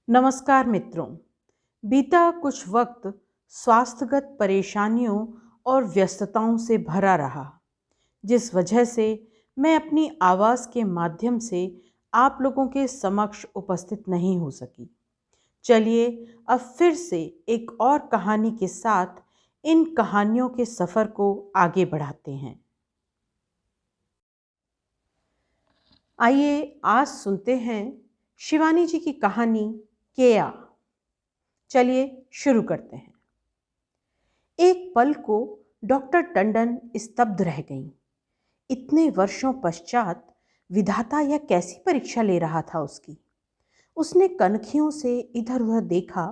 नमस्कार मित्रों। बीता कुछ वक्त स्वास्थ्यगत परेशानियों और व्यस्तताओं से भरा रहा, जिस वजह से मैं अपनी आवाज़ के माध्यम से आप लोगों के समक्ष उपस्थित नहीं हो सकी। चलिए अब फिर से एक और कहानी के साथ इन कहानियों के सफ़र को आगे बढ़ाते हैं। आइए आज सुनते हैं शिवानी जी की कहानी केया। चलिए शुरू करते हैं। एक पल को डॉक्टर टंडन स्तब्ध रह गईं। इतने वर्षों पश्चात विधाता यह कैसी परीक्षा ले रहा था उसकी। उसने कनखियों से इधर उधर देखा,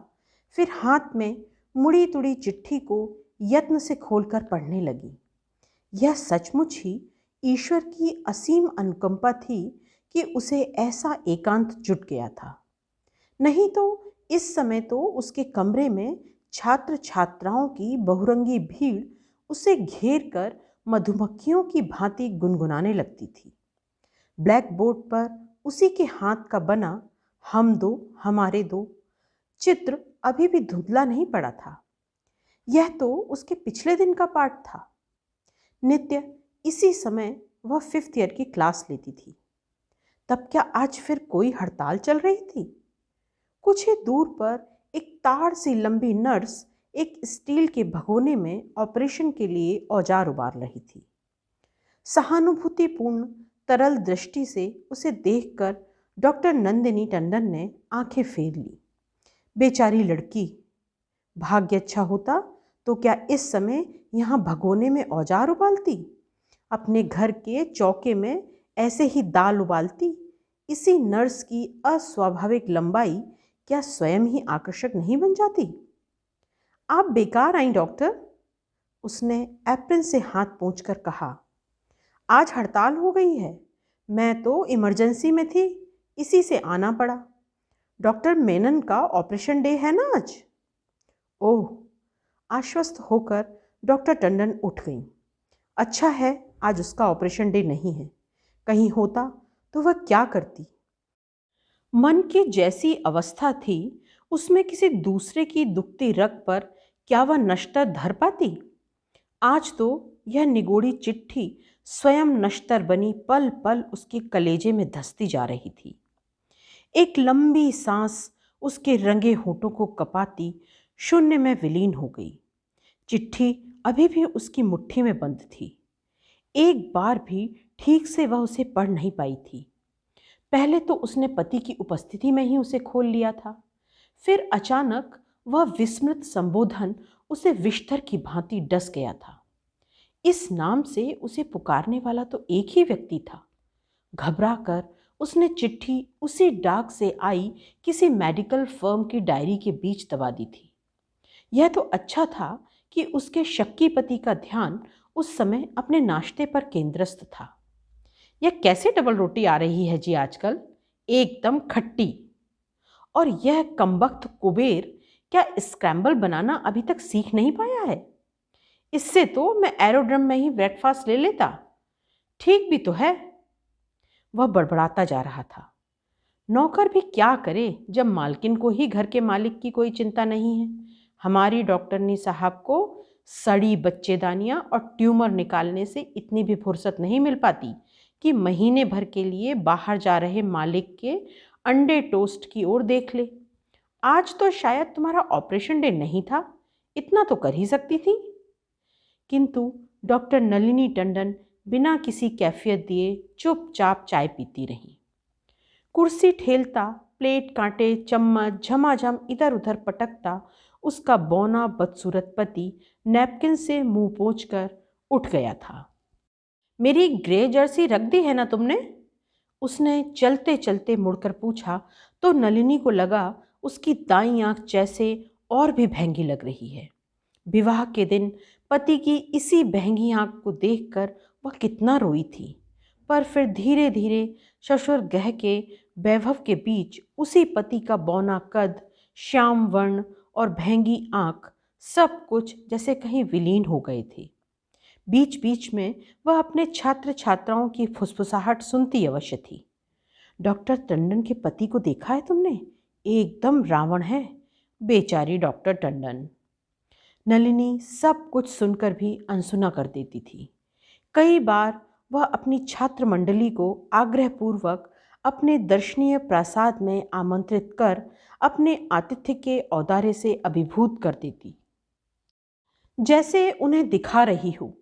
फिर हाथ में मुड़ी तुड़ी चिट्ठी को यत्न से खोलकर पढ़ने लगी। यह सचमुच ही ईश्वर की असीम अनुकंपा थी कि उसे ऐसा एकांत जुट गया था। नहीं तो इस समय तो उसके कमरे में छात्र छात्राओं की बहुरंगी भीड़ उसे घेर कर मधुमक्खियों की भांति गुनगुनाने लगती थी। ब्लैक बोर्ड पर उसी के हाथ का बना हम दो हमारे दो चित्र अभी भी धुंधला नहीं पड़ा था। यह तो उसके पिछले दिन का पाठ था। नित्य इसी समय वह 5th ईयर की क्लास लेती थी। तब क्या आज फिर कोई हड़ताल चल रही थी? कुछ ही दूर पर एक ताड़ सी लंबी नर्स एक स्टील के भगोने में ऑपरेशन के लिए औजार उबार रही थी। सहानुभूतिपूर्ण तरल दृष्टि से उसे देखकर डॉक्टर नंदिनी टंडन ने आंखें फेर ली। बेचारी लड़की, भाग्य अच्छा होता तो क्या इस समय यहाँ भगोने में औजार उबालती, अपने घर के चौके में ऐसे ही दाल उबालती। इसी नर्स की अस्वाभाविक लंबाई क्या स्वयं ही आकर्षक नहीं बन जाती? आप बेकार आई डॉक्टर, उसने एप्रन से हाथ पोंछकर कहा। आज हड़ताल हो गई है। मैं तो इमरजेंसी में थी, इसी से आना पड़ा। डॉक्टर मेनन का ऑपरेशन डे है ना आज? ओह, आश्वस्त होकर डॉक्टर टंडन उठ गई। अच्छा है आज उसका ऑपरेशन डे नहीं है, कहीं होता तो वह क्या करती। मन की जैसी अवस्था थी उसमें किसी दूसरे की दुखती रग पर क्या वह नश्तर धर पाती। आज तो यह निगोड़ी चिट्ठी स्वयं नश्तर बनी पल पल उसके कलेजे में धंसती जा रही थी। एक लंबी सांस उसके रंगे होठों को कपाती शून्य में विलीन हो गई। चिट्ठी अभी भी उसकी मुट्ठी में बंद थी। एक बार भी ठीक से वह उसे पढ़ नहीं पाई थी। पहले तो उसने पति की उपस्थिति में ही उसे खोल लिया था, फिर अचानक वह विस्मृत संबोधन उसे विष्ठर की भांति डस गया था। इस नाम से उसे पुकारने वाला तो एक ही व्यक्ति था। घबराकर उसने चिट्ठी उसी डाक से आई किसी मेडिकल फर्म की डायरी के बीच दबा दी थी। यह तो अच्छा था कि उसके शक्की पति का ध्यान उस समय अपने नाश्ते पर केंद्रस्थ था। यह कैसे डबल रोटी आ रही है जी आजकल, एकदम खट्टी। और यह कमबख्त कुबेर क्या स्क्रैम्बल बनाना अभी तक सीख नहीं पाया है? इससे तो मैं एरोड्रम में ही ब्रेकफास्ट ले लेता। ठीक भी तो है। वह बड़बड़ाता जा रहा था। नौकर भी क्या करे जब मालकिन को ही घर के मालिक की कोई चिंता नहीं है। हमारी डॉक्टरनी साहब को सड़ी बच्चेदानियां और ट्यूमर निकालने से इतनी भी फुर्सत नहीं मिल पाती कि महीने भर के लिए बाहर जा रहे मालिक के अंडे टोस्ट की ओर देख ले। आज तो शायद तुम्हारा ऑपरेशन डे नहीं था, इतना तो कर ही सकती थी। किंतु डॉक्टर नलिनी टंडन बिना किसी कैफियत दिए चुपचाप चाय पीती रही। कुर्सी ठेलता, प्लेट कांटे, चम्मच झमाझम इधर उधर पटकता उसका बौना बदसूरत पति नैपकिन से मुंह पोंछकर उठ गया था। मेरी ग्रे जर्सी रख दी है ना तुमने? उसने चलते चलते मुड़कर पूछा तो नलिनी को लगा उसकी दाईं आंख जैसे और भी भैंगी लग रही है। विवाह के दिन पति की इसी बहंगी आंख को देखकर वह कितना रोई थी, पर फिर धीरे धीरे ससुर गह के वैभव के बीच उसी पति का बौना कद, श्याम वर्ण और भैंगी आंख सब कुछ जैसे कहीं विलीन हो गए थे। बीच बीच में वह अपने छात्र छात्राओं की फुसफुसाहट सुनती अवश्य थी। डॉक्टर टंडन के पति को देखा है तुमने? एकदम रावण है, बेचारी डॉक्टर टंडन। नलिनी सब कुछ सुनकर भी अनसुना कर देती थी। कई बार वह अपनी छात्र मंडली को आग्रहपूर्वक अपने दर्शनीय प्रासाद में आमंत्रित कर अपने आतिथ्य के औदार्य से अभिभूत कर देती, जैसे उन्हें दिखा रही हो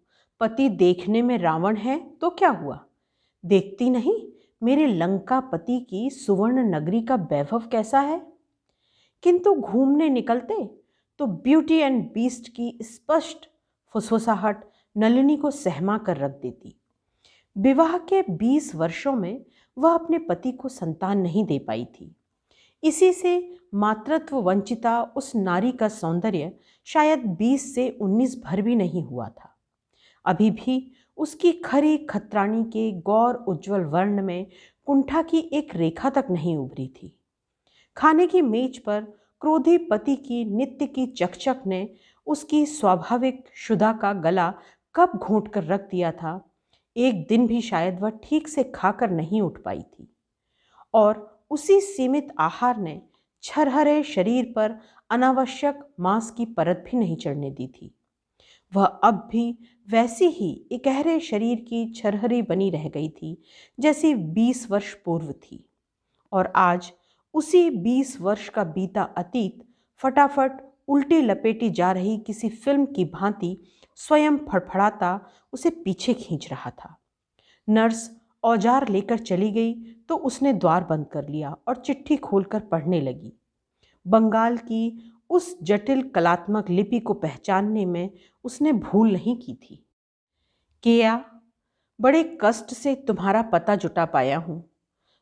पति देखने में रावण है तो क्या हुआ, देखती नहीं मेरे लंका पति की सुवर्ण नगरी का वैभव कैसा है। किंतु घूमने निकलते तो ब्यूटी एंड बीस्ट की स्पष्ट फुसफुसाहट नलिनी को सहमा कर रख देती। विवाह के 20 वर्षों में वह अपने पति को संतान नहीं दे पाई थी। इसी से मातृत्व वंचिता उस नारी का सौंदर्य शायद 20 से 19 भर भी नहीं हुआ था। अभी भी उसकी खरी खतरानी के गौर उज्ज्वल वर्ण में कुंठा की एक रेखा तक नहीं उभरी थी। खाने की मेज पर क्रोधी पति की नित्य की चकचक ने उसकी स्वाभाविक क्षुधा का गला कब घोंट कर रख दिया था। एक दिन भी शायद वह ठीक से खाकर नहीं उठ पाई थी और उसी सीमित आहार ने छरहरे शरीर पर अनावश्यक मांस की परत भी नहीं चढ़ने दी थी। वह अब भी वैसी ही इकहरे शरीर की छरहरी बनी रह गई थी जैसी 20 वर्ष पूर्व थी। और आज उसी 20 वर्ष का बीता अतीत फटाफट उल्टी लपेटी जा रही किसी फिल्म की भांति स्वयं फड़फड़ाता उसे पीछे खींच रहा था। नर्स औजार लेकर चली गई तो उसने द्वार बंद कर लिया और चिट्ठी खोलकर पढ़ने लगी। बंगाल की उस जटिल कलात्मक लिपि को पहचानने में उसने भूल नहीं की थी। केया, बड़े कष्ट से तुम्हारा पता जुटा पाया हूँ।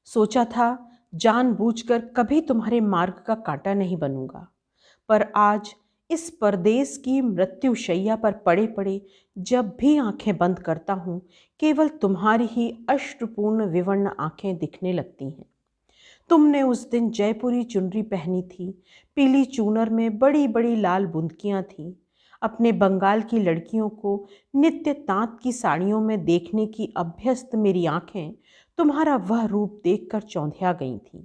सोचा था जानबूझकर कभी तुम्हारे मार्ग का कांटा नहीं बनूंगा, पर आज इस परदेश की मृत्युशैया पर पड़े पड़े जब भी आंखें बंद करता हूँ केवल तुम्हारी ही अश्रुपूर्ण विवर्ण आंखें दिखने लगती हैं। तुमने उस दिन जयपुरी चुनरी पहनी थी, पीली चूनर में बड़ी बड़ी लाल बुंदकियाँ थीं। अपने बंगाल की लड़कियों को नित्य तांत की साड़ियों में देखने की अभ्यस्त मेरी आंखें तुम्हारा वह रूप देखकर चौंधिया गई थीं।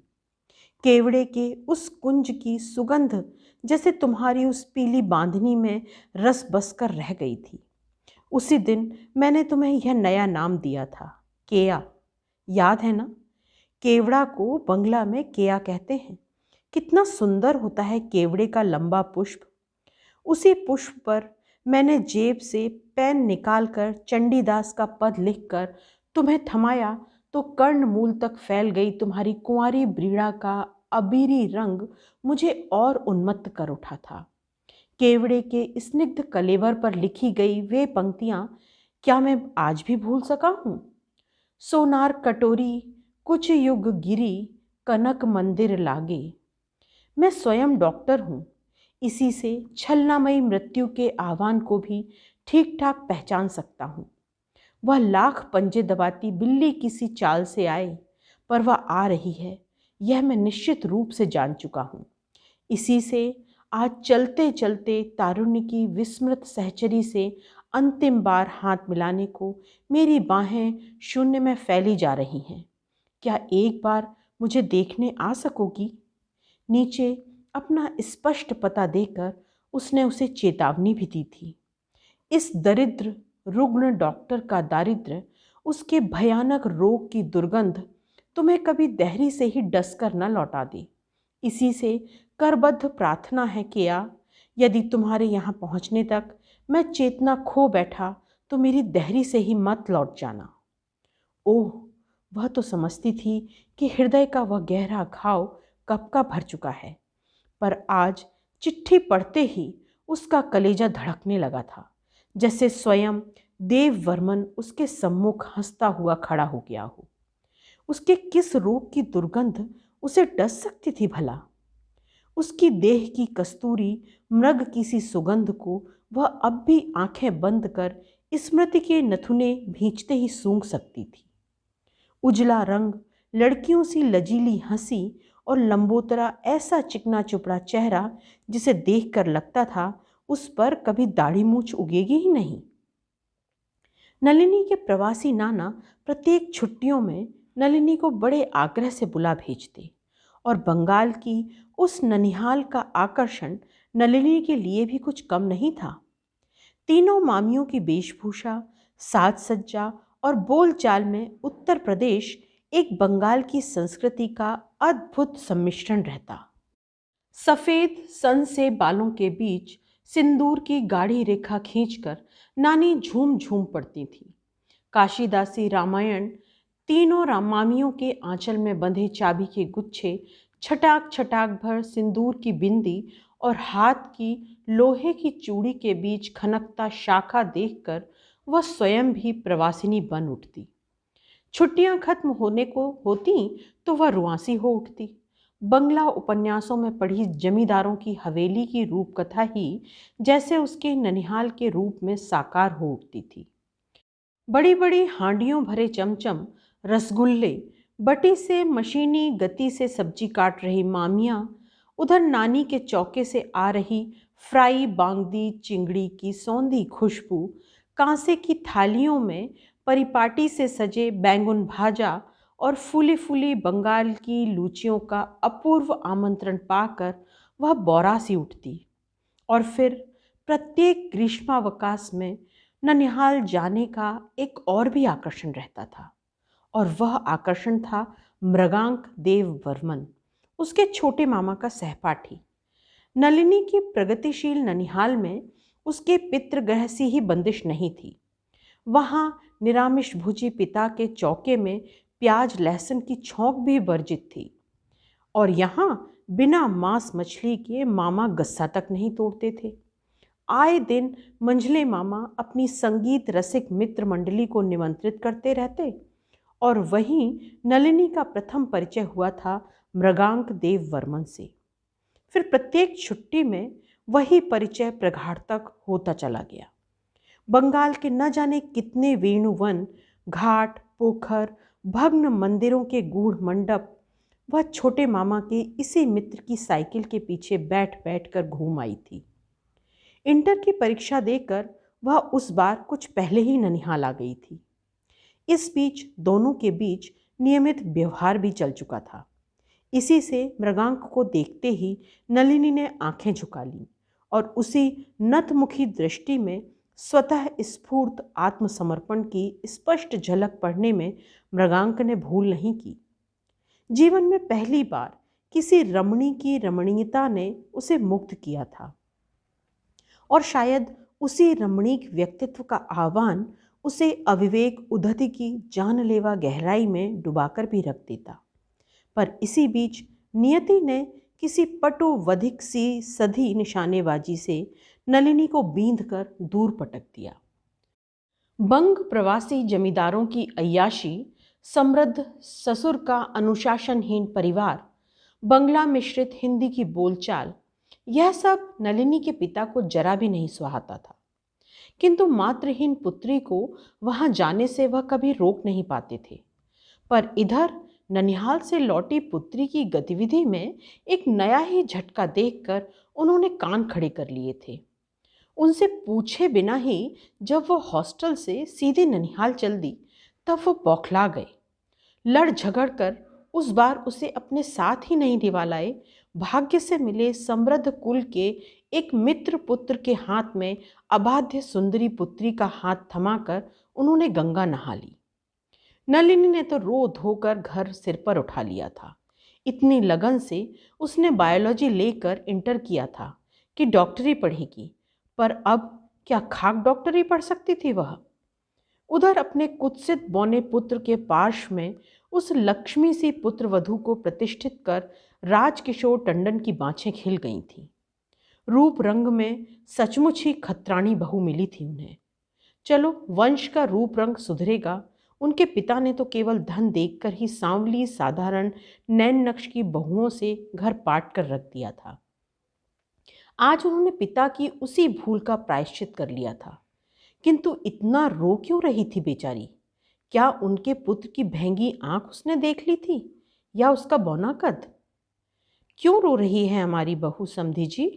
केवड़े के उस कुंज की सुगंध जैसे तुम्हारी उस पीली बांधनी में रस बसकर रह गई थी। उसी दिन मैंने तुम्हें यह नया नाम दिया था, केया, याद है ना? केवड़ा को बंगला में केया कहते हैं। कितना सुंदर होता है केवड़े का लंबा पुष्प। उसी पुष्प पर मैंने जेब से पेन निकालकर चंडीदास का पद लिखकर तुम्हें थमाया तो कर्ण मूल तक फैल गई तुम्हारी कुंवारी ब्रीड़ा का अबीरी रंग मुझे और उन्मत्त कर उठा था। केवड़े के स्निग्ध कलेवर पर लिखी गई वे पंक्तियां क्या मैं आज भी भूल सका हूँ? सोनार कटोरी कुछ युग गिरी कनक मंदिर लागे। मैं स्वयं डॉक्टर हूँ, इसी से छलनामयी मृत्यु के आह्वान को भी ठीक ठाक पहचान सकता हूँ। वह लाख पंजे दबाती बिल्ली किसी चाल से आए, पर वह आ रही है यह मैं निश्चित रूप से जान चुका हूँ। इसी से आज चलते चलते तारुण्य की विस्मृत सहचरी से अंतिम बार हाथ मिलाने को मेरी बाहें शून्य में फैली जा रही हैं। क्या एक बार मुझे देखने आ सकोगी? नीचे अपना स्पष्ट पता देकर उसने उसे चेतावनी भी दी थी। इस दरिद्र रुग्ण डॉक्टर का दारिद्र्य, उसके भयानक रोग की दुर्गंध तुम्हें कभी देहरी से ही डसकर न लौटा दे। इसी से करबद्ध प्रार्थना है केया, यदि तुम्हारे यहाँ पहुँचने तक मैं चेतना खो बैठा तो मेरी देहरी से ही मत लौट जाना। ओह, वह तो समझती थी कि हृदय का वह गहरा घाव कब का भर चुका है, पर आज चिट्ठी पढ़ते ही उसका कलेजा धड़कने लगा था, जैसे स्वयं देववर्मन उसके सम्मुख हंसता हुआ खड़ा हो गया हो। उसके किस रोग की दुर्गंध उसे डस सकती थी भला? उसकी देह की कस्तूरी मृग की सी सुगंध को वह अब भी आंखें बंद कर स्मृति के नथुने भींचते ही सूंघ सकती थी। उजला रंग, लड़कियों सी लजीली हंसी और लंबोतरा ऐसा चिकना चुपड़ा चेहरा जिसे देखकर लगता था उस पर कभी दाढ़ी मूछ उगेगी ही नहीं। नलिनी के प्रवासी नाना प्रत्येक छुट्टियों में नलिनी को बड़े आग्रह से बुला भेजते और बंगाल की उस ननिहाल का आकर्षण नलिनी के लिए भी कुछ कम नहीं था। तीनों मामियों की वेशभूषा, साज सज्जा और बोलचाल में उत्तर प्रदेश एक बंगाल की संस्कृति का अद्भुत सम्मिश्रण रहता। सफ़ेद सन से बालों के बीच सिंदूर की गाढ़ी रेखा खींचकर नानी झूम झूम पड़ती थी। काशीदासी रामायण, तीनों रामामियों के आंचल में बंधे चाबी के गुच्छे, छटाक छटाक भर सिंदूर की बिंदी और हाथ की लोहे की चूड़ी के बीच खनकता शाखा देखकर वह स्वयं भी प्रवासिनी बन उठती। छुट्टियां खत्म होने को होती तो वह रुआंसी हो उठती। बंगला उपन्यासों में पढ़ी जमींदारों की हवेली की रूपकथा ही जैसे उसके ननिहाल के रूप में साकार हो उठती थी। बड़ी बड़ी हांडियों भरे चमचम, रसगुल्ले, बटी से मशीनी गति से सब्जी काट रही मामियाँ, उधर नानी के चौके से आ रही फ्राई बांगदी चिंगड़ी की सौंधी खुशबू, कांसे की थालियों में परिपाटी से सजे बैंगन भाजा और फूली फूली बंगाल की लूचियों का अपूर्व आमंत्रण पाकर वह बौरा सी उठती। और फिर प्रत्येक ग्रीष्मावकाश में ननिहाल जाने का एक और भी आकर्षण रहता था, और वह आकर्षण था मृगांक देव वर्मन, उसके छोटे मामा का सहपाठी। नलिनी की प्रगतिशील ननिहाल में उसके पितृगृह सी ही बंदिश नहीं थी। वहाँ निरामिष भुजी पिता के चौके में प्याज लहसुन की छौंक भी वर्जित थी, और यहाँ बिना मांस मछली के मामा गस्सा तक नहीं तोड़ते थे। आए दिन मंझले मामा अपनी संगीत रसिक मित्र मंडली को निमंत्रित करते रहते, और वहीं नलिनी का प्रथम परिचय हुआ था मृगांक देव वर्मन से। फिर प्रत्येक छुट्टी में वही परिचय प्रगाढ़ तक होता चला गया। बंगाल के न जाने कितने वेणुवन, घाट, पोखर, भग्न मंदिरों के गूढ़ मंडप वह छोटे मामा के इसी मित्र की साइकिल के पीछे बैठ बैठ कर घूम आई थी। इंटर की परीक्षा देकर वह उस बार कुछ पहले ही ननिहाल आ गई थी। इस बीच दोनों के बीच नियमित व्यवहार भी चल चुका था। इसी से मृगांक को देखते ही नलिनी ने आंखें झुका लीं, और उसी नतमुखी दृष्टि में स्वतः स्फूर्त आत्मसमर्पण की स्पष्ट झलक पढ़ने में मृगांक ने भूल नहीं की। जीवन में पहली बार किसी रमणी की रमणीयता ने उसे मुग्ध किया था, और शायद उसी रमणीक व्यक्तित्व का आह्वान उसे अविवेक उद्धति की जानलेवा गहराई में डुबाकर भी रख देता। पर इसी बीच नियति ने किसी पटुवधिक सी सधी निशानेबाजी से नलिनी को बींध कर दूर पटक दिया। बंग प्रवासी जमींदारों की अय्याशी, समृद्ध ससुर का अनुशासनहीन परिवार, बंगला मिश्रित हिंदी की बोलचाल, यह सब नलिनी के पिता को जरा भी नहीं सुहाता था। किंतु मातृहीन पुत्री को वहां जाने से वह कभी रोक नहीं पाते थे। पर इधर ननिहाल से लौटी पुत्री की गतिविधि में एक नया ही झटका देखकर उन्होंने कान खड़े कर लिए थे। उनसे पूछे बिना ही जब वो हॉस्टल से सीधे ननिहाल चल दी, तब वो बौखला गए। लड़ झगड़ कर उस बार उसे अपने साथ ही नहीं दिवा लाए, भाग्य से मिले समृद्ध कुल के एक मित्र पुत्र के हाथ में अबाध्य सुंदरी पुत्री का हाथ थमाकर उन्होंने गंगा नहा ली। नलिनी ने तो रो धोकर घर सिर पर उठा लिया था। इतनी लगन से उसने बायोलॉजी लेकर इंटर किया था कि डॉक्टरी पढ़ेगी, पर अब क्या खाक डॉक्टरी पढ़ सकती थी वह। उधर अपने कुत्सित बौने पुत्र के पार्श्व में उस लक्ष्मी सी पुत्र वधू को प्रतिष्ठित कर राजकिशोर टंडन की बाँछें खिल गई थीं। रूप रंग में सचमुच ही खतरानी बहू मिली थी उन्हें। चलो, वंश का रूप रंग सुधरेगा। उनके पिता ने तो केवल धन देखकर ही सांवली साधारण नैन नक्श की बहुओं से घर पाट कर रख दिया था। आज उन्होंने पिता की उसी भूल का प्रायश्चित कर लिया था। किंतु इतना रो क्यों रही थी बेचारी? क्या उनके पुत्र की भैंगी आंख उसने देख ली थी, या उसका बौना कद? क्यों रो रही है हमारी बहू समधी जी?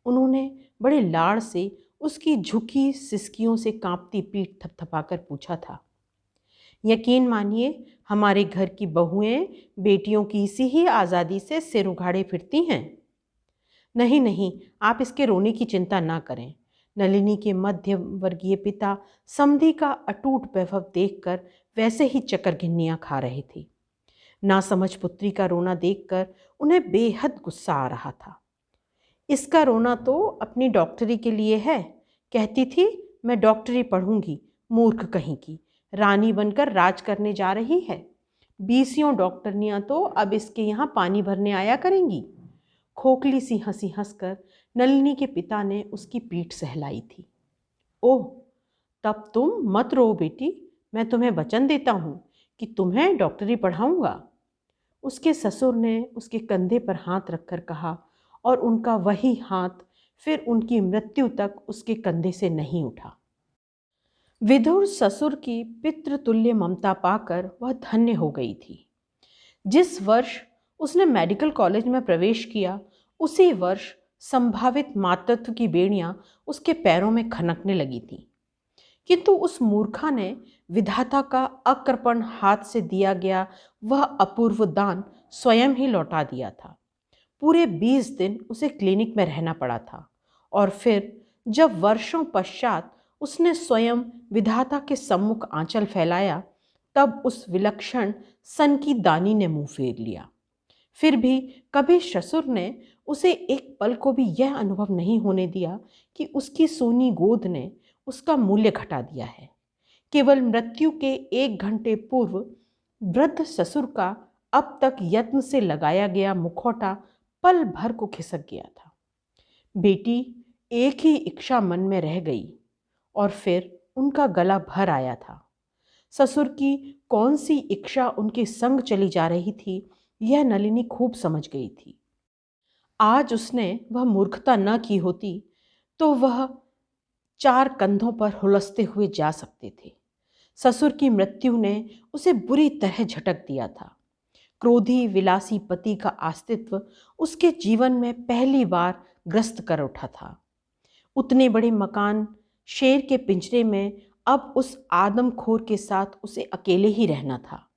उन्होंने बड़े लाड़ से उसकी झुकी सिसकियों से कांपती पीठ थपथपाकर पूछा था। यकीन मानिए, हमारे घर की बहुएं बेटियों की सी ही आज़ादी से सिर उघाड़े फिरती हैं। नहीं नहीं, आप इसके रोने की चिंता ना करें। नलिनी के मध्य वर्गीय पिता समधी का अटूट वैभव देखकर वैसे ही चकरघिन्नियां खा रहे थे। नासमझ पुत्री का रोना देखकर उन्हें बेहद गुस्सा आ रहा था। इसका रोना तो अपनी डॉक्टरी के लिए है। कहती थी मैं डॉक्टरी पढ़ूंगी, मूर्ख कहीं की, रानी बनकर राज करने जा रही है। 20 डॉक्टरनियां तो अब इसके यहाँ पानी भरने आया करेंगी। खोखली सी हंसी हंसकर नलिनी के पिता ने उसकी पीठ सहलाई थी। ओह, तब तुम मत रो बेटी, मैं तुम्हें वचन देता हूँ कि तुम्हें डॉक्टरी पढ़ाऊंगा। उसके ससुर ने उसके कंधे पर हाथ रखकर कहा, और उनका वही हाथ फिर उनकी मृत्यु तक उसके कंधे से नहीं उठा। विधुर ससुर की पितृतुल्य ममता पाकर वह धन्य हो गई थी। जिस वर्ष उसने मेडिकल कॉलेज में प्रवेश किया, उसी वर्ष संभावित मातृत्व की बेड़ियां उसके पैरों में खनकने लगी थीं। किंतु उस मूर्खा ने विधाता का अकृपण हाथ से दिया गया वह अपूर्व दान स्वयं ही लौटा दिया था। पूरे 20 दिन उसे क्लिनिक में रहना पड़ा था, और फिर जब वर्षों पश्चात उसने स्वयं विधाता के सम्मुख आंचल फैलाया, तब उस विलक्षण सन की दानी ने मुंह फेर लिया। फिर भी कभी ससुर ने उसे एक पल को भी यह अनुभव नहीं होने दिया कि उसकी सोनी गोद ने उसका मूल्य घटा दिया है। केवल मृत्यु के 1 घंटे पूर्व वृद्ध ससुर का अब तक यत्न से लगाया गया मुखौटा पल भर को खिसक गया था। बेटी एक ही इच्छा मन में रह गई, और फिर उनका गला भर आया था। ससुर की कौन सी इच्छा उनके संग चली जा रही थी, यह नलिनी खूब समझ गई थी। आज उसने वह मूर्खता न की होती तो वह 4 कंधों पर हुलसते हुए जा सकते थे। ससुर की मृत्यु ने उसे बुरी तरह झटक दिया था। क्रोधी विलासी पति का अस्तित्व उसके जीवन में पहली बार ग्रस्त कर उठा था। उतने बड़े मकान शेर के पिंजरे में अब उस आदमखोर के साथ उसे अकेले ही रहना था।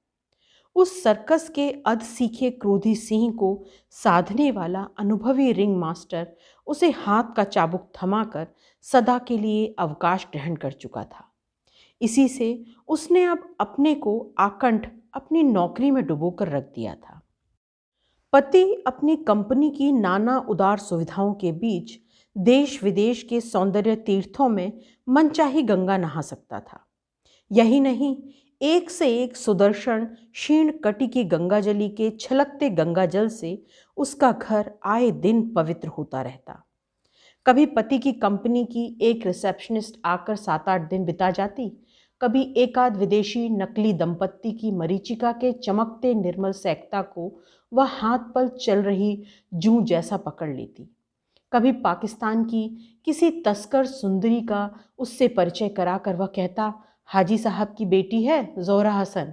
उस सर्कस के अध सीखे क्रोधी सिंह को साधने वाला अनुभवी रिंग मास्टर उसे हाथ का चाबुक थमाकर सदा के लिए अवकाश ग्रहण कर चुका था। इसी से उसने अब अपने को आकंठ अपनी नौकरी में डुबोकर रख दिया था। पति अपनी कंपनी की नाना उदार सुविधाओं के बीच देश विदेश के सौंदर्य तीर्थों में मनचाही गंगा नहा सकता था। यही नहीं, एक से एक सुदर्शन क्षीण कटी की गंगाजली के छलकते गंगाजल से उसका घर आए दिन पवित्र होता रहता। कभी पति की कंपनी की एक रिसेप्शनिस्ट आकर 7-8 दिन बिता जाती, कभी एकाध विदेशी नकली दंपत्ति की मरीचिका के चमकते निर्मल सैकता को वह हाथ पर चल रही जूं जैसा पकड़ लेती, कभी पाकिस्तान की किसी तस्कर सुंदरी का उससे परिचय कराकर वह कहता, हाजी साहब की बेटी है जोहरा हसन,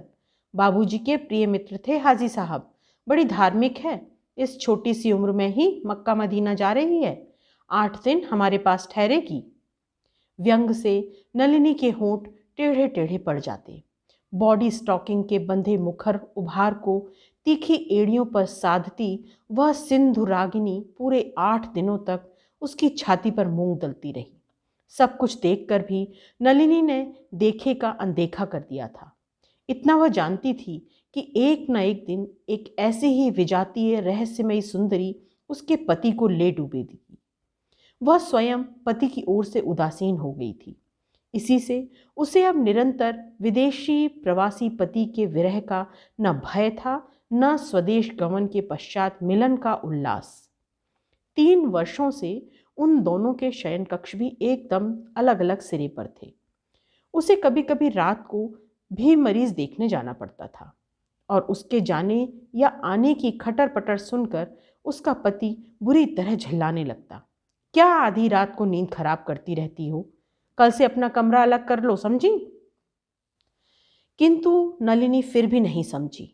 बाबूजी के प्रिय मित्र थे हाजी साहब, बड़ी धार्मिक है, इस छोटी सी उम्र में ही मक्का मदीना जा रही है, 8 दिन हमारे पास ठहरेगी। व्यंग से नलिनी के होंठ टेढ़े टेढ़े पड़ जाते। बॉडी स्टॉकिंग के बंधे मुखर उभार को तीखी एड़ियों पर साधती वह सिंधु रागिनी पूरे 8 दिनों तक उसकी छाती पर मूंग दलती रही। सब कुछ देखकर भी नलिनी ने देखे का अनदेखा कर दिया था। इतना वह जानती थी कि एक न एक दिन एक ऐसी ही विजातीय रहस्यमयी सुंदरी उसके पति को ले डूबेगी। वह स्वयं पति की ओर से उदासीन हो गई थी। इसी से उसे अब निरंतर विदेशी प्रवासी पति के विरह का न भय था, न स्वदेश गमन के पश्चात मिलन का उल्लास। 3 वर्षों से उन दोनों के शयन कक्ष भी एकदम अलग अलग सिरे पर थे। उसे कभी कभी रात को भी मरीज देखने जाना पड़ता था, और उसके जाने या आने की खटर पटर सुनकर उसका पति बुरी तरह झल्लाने लगता। क्या आधी रात को नींद खराब करती रहती हो, कल से अपना कमरा अलग कर लो, समझी? किंतु नलिनी फिर भी नहीं समझी।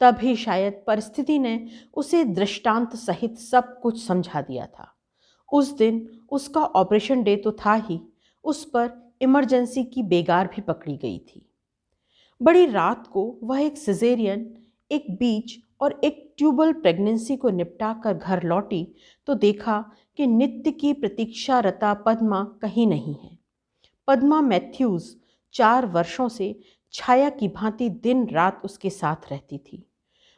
तभी शायद परिस्थिति ने उसे दृष्टांत सहित सब कुछ समझा दिया था। उस दिन उसका ऑपरेशन डे तो था ही, उस पर इमरजेंसी की बेगार भी पकड़ी गई थी। बड़ी रात को वह एक सिजेरियन, एक बीच और एक ट्यूबल प्रेगनेंसी को निपटा कर घर लौटी तो देखा कि नित्य की प्रतीक्षारता पद्मा कहीं नहीं है। पद्मा मैथ्यूज 4 वर्षों से छाया की भांति दिन रात उसके साथ रहती थी।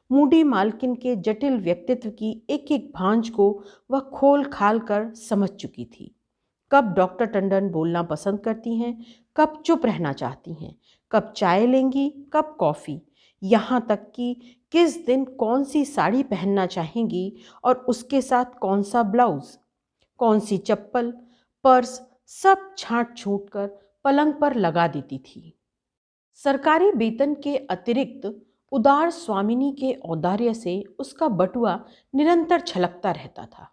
मूडी मालकिन के जटिल व्यक्तित्व की एक एक भांज को वह खोल खाल कर समझ चुकी थी। कब डॉक्टर टंडन बोलना पसंद करती हैं, कब चुप रहना चाहती हैं, कब चाय लेंगी, कब कॉफ़ी, यहाँ तक कि किस दिन कौन सी साड़ी पहनना चाहेंगी और उसके साथ कौन सा ब्लाउज, कौन सी चप्पल, पर्स, सब छांट छूट कर पलंग पर लगा देती थी। सरकारी वेतन के अतिरिक्त उदार स्वामिनी के औदार्य से उसका बटुआ निरंतर छलकता रहता था।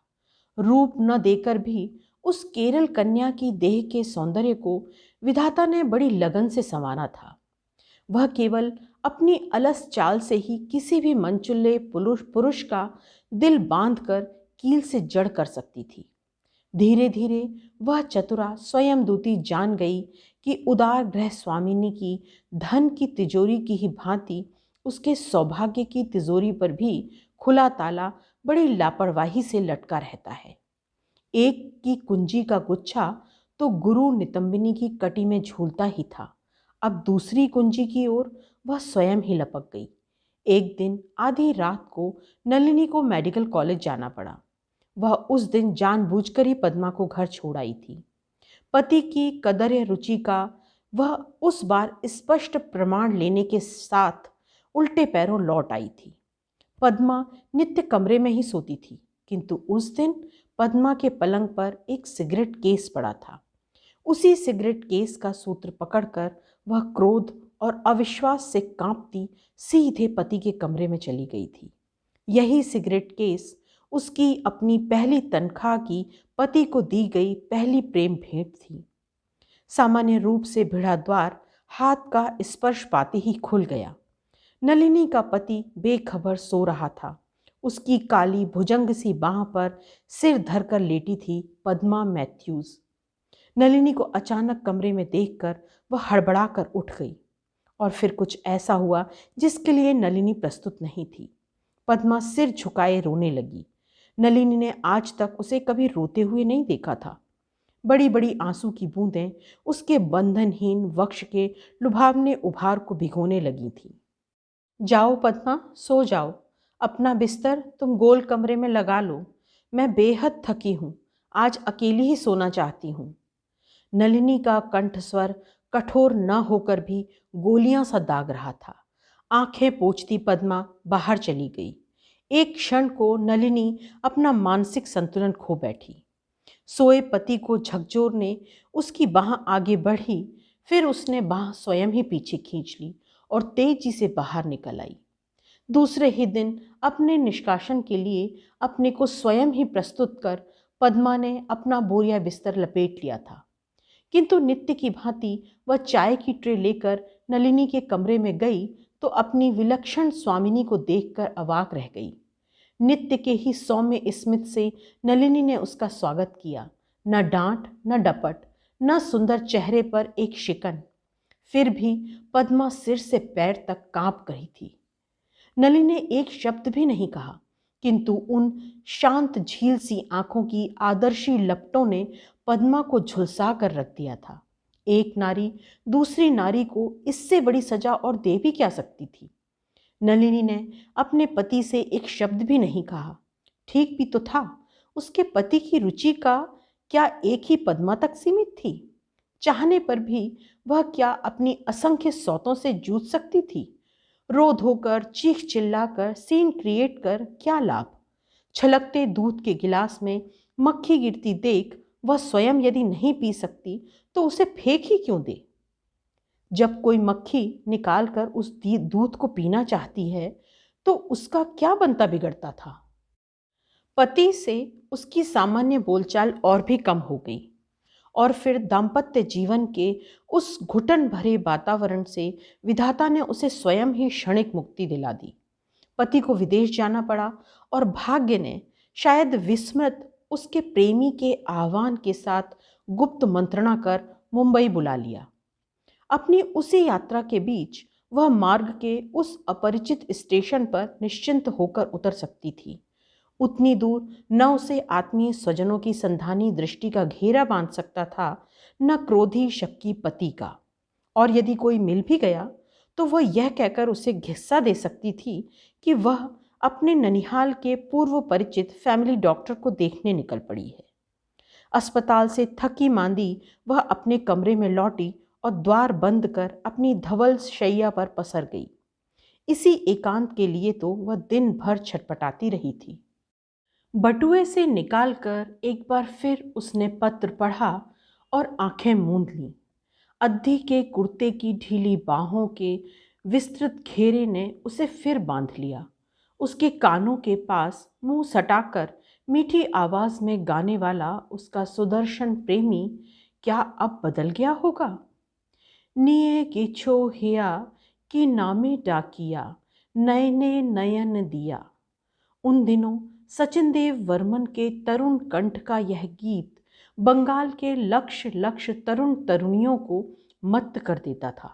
रूप न देकर भी उस केरल कन्या की देह के सौंदर्य को विधाता ने बड़ी लगन से संवारा था। वह केवल अपनी अलस चाल से ही किसी भी मनचुल्ले पुरुष का दिल बांधकर कील से जड़ कर सकती थी। धीरे धीरे वह चतुरा स्वयं दूती जान गई कि उदार गृह स्वामिनी की धन की तिजोरी की ही भांति उसके सौभाग्य की तिजोरी पर भी खुला ताला बड़ी लापरवाही से लटका रहता है। एक की कुंजी का गुच्छा तो गुरु नितंबिनी की कटी में झूलता ही था, अब दूसरी कुंजी की ओर वह स्वयं ही लपक गई। एक दिन आधी रात को नलिनी को मेडिकल कॉलेज जाना पड़ा। वह उस दिन जानबूझकर ही पद्मा को घर छोड़ आई थी। पति की कदर या रुचि का वह उस बार स्पष्ट प्रमाण लेने के साथ उल्टे पैरों लौट आई थी। पद्मा नित्य कमरे में ही सोती थी, किंतु उस दिन पद्मा के पलंग पर एक सिगरेट केस पड़ा था। उसी सिगरेट केस का सूत्र पकड़कर वह क्रोध और अविश्वास से कांपती सीधे पति के कमरे में चली गई थी। यही सिगरेट केस उसकी अपनी पहली तनख्वाह की पति को दी गई पहली प्रेम भेंट थी। सामान्य रूप से भिड़ा द्वार हाथ का स्पर्श पाते ही खुल गया। नलिनी का पति बेखबर सो रहा था। उसकी काली भुजंग सी बाह पर सिर धरकर लेटी थी पद्मा मैथ्यूज। नलिनी को अचानक कमरे में देखकर वह हड़बड़ाकर उठ गई और फिर कुछ ऐसा हुआ जिसके लिए नलिनी प्रस्तुत नहीं थी। पद्मा सिर झुकाए रोने लगी। नलिनी ने आज तक उसे कभी रोते हुए नहीं देखा था। बड़ी बड़ी आंसू की बूंदें उसके बंधनहीन वक्ष के लुभावने उभार को भिगोने लगी थी। जाओ पद्मा, सो जाओ। अपना बिस्तर तुम गोल कमरे में लगा लो। मैं बेहद थकी हूँ, आज अकेली ही सोना चाहती हूँ। नलिनी का कंठस्वर कठोर न होकर भी गोलियां सा दाग रहा था। आंखें पोंछती पद्मा बाहर चली गई। एक क्षण को नलिनी अपना मानसिक संतुलन खो बैठी। सोए पति को झकझोरने उसकी बाह आगे बढ़ी, फिर उसने बाह स्वयं ही पीछे खींच ली और तेजी से बाहर निकल आई। दूसरे ही दिन अपने निष्कासन के लिए अपने को स्वयं ही प्रस्तुत कर पद्मा ने अपना बोरिया बिस्तर लपेट लिया था, किंतु नित्य की भांति वह चाय की ट्रे लेकर नलिनी के कमरे में गई तो अपनी विलक्षण स्वामिनी को देखकर अवाक रह गई। नित्य के ही सौम्य स्मित से नलिनी ने उसका स्वागत किया। न डांट, न डपट, न सुंदर चेहरे पर एक शिकन। फिर भी पद्मा सिर से पैर तक कांप रही थी। नलिनी ने एक शब्द भी नहीं कहा, किंतु उन शांत झील सी आंखों की आदर्शी लपटों ने पद्मा को झुलसा कर रख दिया था। एक नारी दूसरी नारी को इससे बड़ी सजा और दे भी क्या सकती थी। नलिनी ने अपने पति से एक शब्द भी नहीं कहा। ठीक भी तो था, उसके पति की रुचि का क्या एक ही पद्मा तक सीमित थी? चाहने पर भी वह क्या अपनी असंख्य सौतों से जूझ सकती थी? रो धोकर, चीख चिल्लाकर, सीन क्रिएट कर क्या लाभ? छलकते दूध के गिलास में मक्खी गिरती देख वह स्वयं यदि नहीं पी सकती तो उसे फेंक ही क्यों दे? जब कोई मक्खी निकालकर उस दूध को पीना चाहती है तो उसका क्या बनता बिगड़ता था। पति से उसकी सामान्य बोलचाल और भी कम हो गई और फिर दाम्पत्य जीवन के उस घुटन भरे वातावरण से विधाता ने उसे स्वयं ही क्षणिक मुक्ति दिला दी। पति को विदेश जाना पड़ा और भाग्य ने शायद विस्मृत उसके प्रेमी के आह्वान के साथ गुप्त मंत्रणा कर मुंबई बुला लिया। अपनी उसी यात्रा के बीच वह मार्ग के उस अपरिचित स्टेशन पर निश्चिंत होकर उतर सकती थी। उतनी दूर न उसे आत्मीय स्वजनों की संधानी दृष्टि का घेरा बांध सकता था, न क्रोधी शक्की पति का। और यदि कोई मिल भी गया तो वह यह कहकर उसे घिस्सा दे सकती थी कि वह अपने ननिहाल के पूर्व परिचित फैमिली डॉक्टर को देखने निकल पड़ी है। अस्पताल से थकी मांदी वह अपने कमरे में लौटी और द्वार बंद कर अपनी धवल शैया पर पसर गई। इसी एकांत के लिए तो वह दिन भर छटपटाती रही थी। बटुए से निकालकर एक बार फिर उसने पत्र पढ़ा और आंखें मूंद लीं। अद्धी के कुर्ते की ढीली बाहों के विस्तृत घेरे ने उसे फिर बांध लिया। उसके कानों के पास मुंह सटाकर मीठी आवाज में गाने वाला उसका सुदर्शन प्रेमी क्या अब बदल गया होगा? निये किछो हिया कि नामे डाकिया, नयने नयन दिया। उन दिनों सचिन देव वर्मन के तरुण कंठ का यह गीत बंगाल के लक्ष लक्ष तरुण तरुणियों को मत्त कर देता था।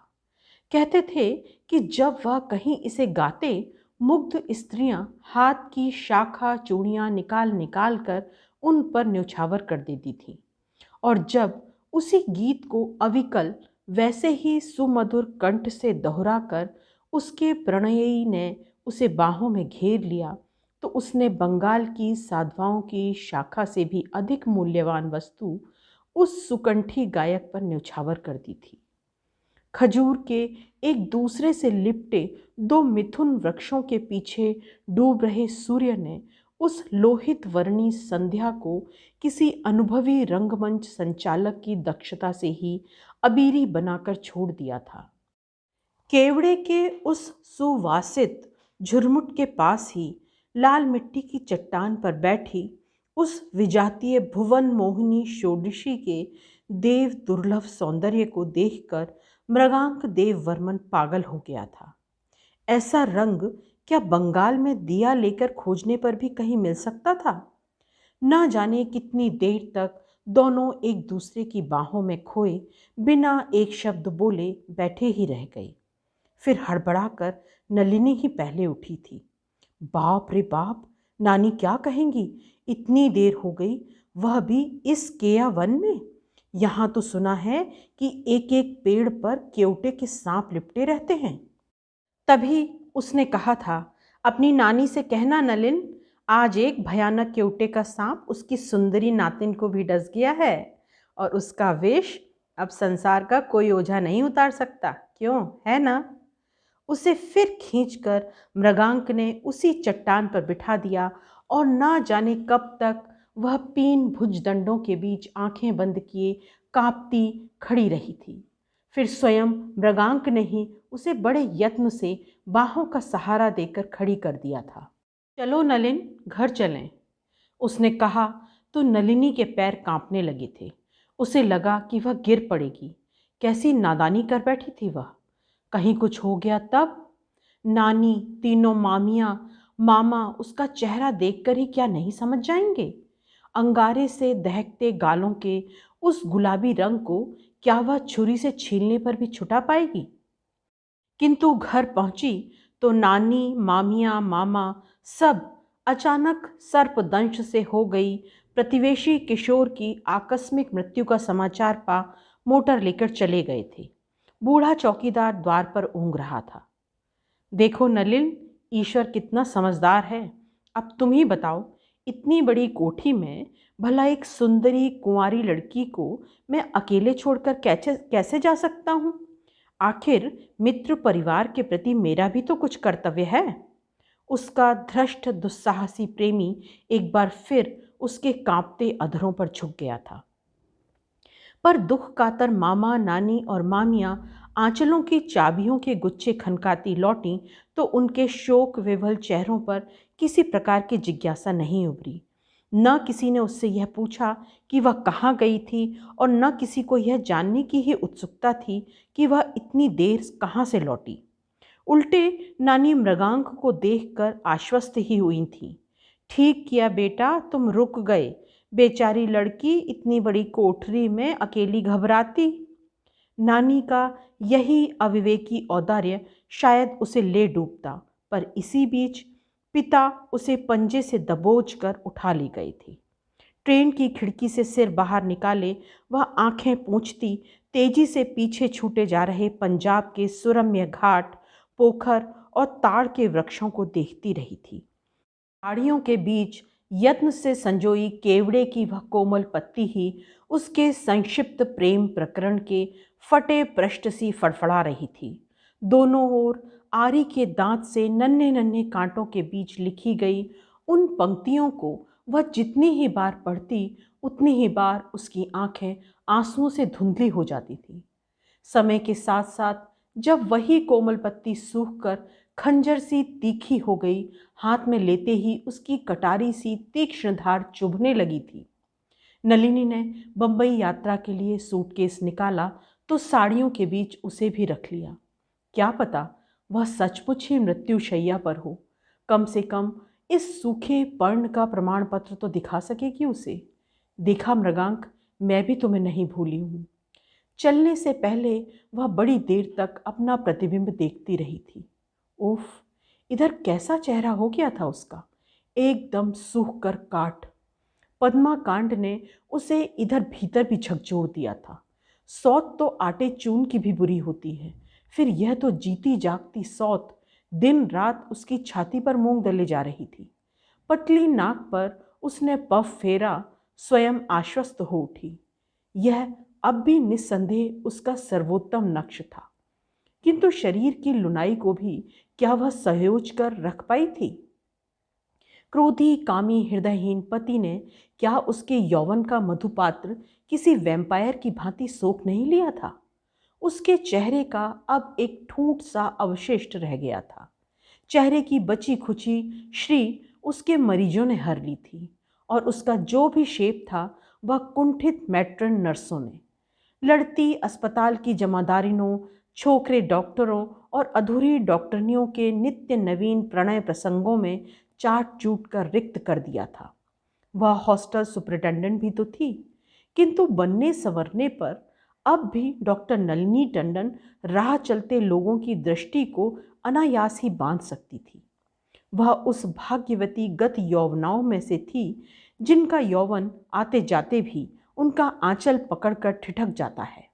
कहते थे कि जब वह कहीं इसे गाते, मुग्ध स्त्रियां हाथ की शाखा चूड़ियां निकाल निकाल कर उन पर न्यौछावर कर देती थीं। और जब उसी गीत को अविकल वैसे ही सुमधुर कंठ से दोहराकर उसके प्रणयी ने उसे बाहों में घेर लिया, तो उसने बंगाल की साधवाओं की शाखा से भी अधिक मूल्यवान वस्तु उस सुकंठी गायक पर न्यौछावर कर दी थी। खजूर के एक दूसरे से लिपटे दो मिथुन वृक्षों के पीछे डूब रहे सूर्य ने उस लोहित वर्णी संध्या को किसी अनुभवी रंगमंच संचालक की दक्षता से ही अबीरी बनाकर छोड़ दिया था। केवड़े के उस सुवासित झुरमुट के पास ही लाल मिट्टी की चट्टान पर बैठी उस विजातीय भुवन मोहिनी षोडशी के देव दुर्लभ सौंदर्य को देखकर मृगांक देव वर्मन पागल हो गया था। ऐसा रंग क्या बंगाल में दिया लेकर खोजने पर भी कहीं मिल सकता था? न जाने कितनी देर तक दोनों एक दूसरे की बाहों में खोए बिना एक शब्द बोले बैठे ही रह गए। फिर हड़बड़ाकर नलिनी ही पहले उठी थी। बाप रे बाप, नानी क्या कहेंगी? इतनी देर हो गई, वह भी इस केया वन में। यहाँ तो सुना है कि एक एक पेड़ पर केवटे के सांप लिपटे रहते हैं। तभी उसने कहा था, अपनी नानी से कहना नलिन, आज एक भयानक केवटे का सांप उसकी सुंदरी नातिन को भी डस गया है और उसका विष अब संसार का कोई ओझा नहीं उतार सकता। क्यों, है ना? उसे फिर खींचकर मृगांक ने उसी चट्टान पर बिठा दिया और ना जाने कब तक वह पीन भुजदंडों के बीच आंखें बंद किए कांपती खड़ी रही थी। फिर स्वयं मृगांक ने ही उसे बड़े यत्न से बाहों का सहारा देकर खड़ी कर दिया था। चलो नलिन, घर चलें, उसने कहा तो नलिनी के पैर कांपने लगे थे। उसे लगा कि वह गिर पड़ेगी। कैसी नादानी कर बैठी थी वह। कहीं कुछ हो गया तब? नानी, तीनों मामियाँ, मामा उसका चेहरा देखकर ही क्या नहीं समझ जाएंगे? अंगारे से दहकते गालों के उस गुलाबी रंग को क्या वह छुरी से छीलने पर भी छुटा पाएगी? किंतु घर पहुंची तो नानी, मामियाँ, मामा सब अचानक सर्पदंश से हो गई प्रतिवेशी किशोर की आकस्मिक मृत्यु का समाचार पा मोटर लेकर चले गए थे। बूढ़ा चौकीदार द्वार पर ऊँघ रहा था। देखो नलिन, ईश्वर कितना समझदार है। अब तुम ही बताओ, इतनी बड़ी कोठी में भला एक सुंदरी कुंवारी लड़की को मैं अकेले छोड़कर कैसे जा सकता हूँ? आखिर मित्र परिवार के प्रति मेरा भी तो कुछ कर्तव्य है। उसका धृष्ट दुस्साहसी प्रेमी एक बार फिर उसके कांपते अधरों पर झुक गया था। पर दुख कातर मामा, नानी और मामियाँ आंचलों की चाबियों के गुच्छे खनकाती लौटीं तो उनके शोक विवल चेहरों पर किसी प्रकार की जिज्ञासा नहीं उभरी। न किसी ने उससे यह पूछा कि वह कहाँ गई थी और न किसी को यह जानने की ही उत्सुकता थी कि वह इतनी देर कहाँ से लौटी। उल्टे नानी मृगांक को देखकर आश्वस्त ही हुई थी। ठीक किया बेटा, तुम रुक गए। बेचारी लड़की इतनी बड़ी कोठरी में अकेली घबराती। नानी का यही अविवेकी औदार्य शायद उसे ले डूबता, पर इसी बीच पिता उसे पंजे से दबोच कर उठा ले गए थे। ट्रेन की खिड़की से सिर बाहर निकाले वह आंखें पोंछती तेजी से पीछे छूटे जा रहे पंजाब के सुरम्य घाट, पोखर और ताड़ के वृक्षों को देखती रही थी। झाड़ियों के बीच यत्न से संजोई केवड़े की वह कोमल पत्ती ही उसके संक्षिप्त प्रेम प्रकरण के फटे पृष्ठ सी फड़फड़ा रही थी। दोनों ओर आरी के दांत से नन्हे नन्हे कांटों के बीच लिखी गई उन पंक्तियों को वह जितनी ही बार पढ़ती उतनी ही बार उसकी आंखें आंसुओं से धुंधली हो जाती थी। समय के साथ साथ जब वही कोमल पत्ती सूख कर खंजर सी तीखी हो गई, हाथ में लेते ही उसकी कटारी सी तीक्ष्ण धार चुभने लगी थी। नलिनी ने बंबई यात्रा के लिए सूटकेस निकाला तो साड़ियों के बीच उसे भी रख लिया। क्या पता वह सचमुच ही मृत्युशैया पर हो, कम से कम इस सूखे पर्ण का प्रमाण पत्र तो दिखा सकेगी उसे। देखा मृगांक, मैं भी तुम्हें नहीं भूली हूँ। चलने से पहले वह बड़ी देर तक अपना प्रतिबिंब देखती रही थी। उफ, इधर कैसा चेहरा हो गया था उसका, एकदम सूख कर काट। पद्मा कांड ने उसे इधर भीतर भी झकझोर दिया था। सौत तो आटे चून की भी बुरी होती है, फिर यह तो जीती जागती सौत दिन रात उसकी छाती पर मूंग दले जा रही थी। पतली नाक पर उसने पफ फेरा, स्वयं आश्वस्त हो उठी। यह अब भी निस्संदेह उसका सर्वोत्तम नक्श था, किंतु शरीर की लुनाई को भी क्या वह सहयोज कर रख पाई थी? क्रोधी कामी हृदयहीन पति ने क्या उसके यौवन का मधुपात्र किसी वैम्पायर की भांति सोख नहीं लिया था? उसके चेहरे का अब एक ठूंठ सा अवशिष्ट रह गया था। चेहरे की बची खुची श्री उसके मरीजों ने हर ली थी, और उसका जो भी शेप था वह कुंठित मैट्रन नर्सों ने, लड़ती अस्पताल की जमादारिनों, छोकरे डॉक्टरों और अधूरी डॉक्टरनियों के नित्य नवीन प्रणय प्रसंगों में चाट चूट कर रिक्त कर दिया था। वह हॉस्टल सुपरिटेंडेंट भी तो थी, किंतु बनने संवरने पर अब भी डॉक्टर नलिनी टंडन राह चलते लोगों की दृष्टि को अनायास ही बांध सकती थी। वह उस भाग्यवती गत यौवनाओं में से थी जिनका यौवन आते जाते भी उनका आंचल पकड़कर ठिठक जाता है।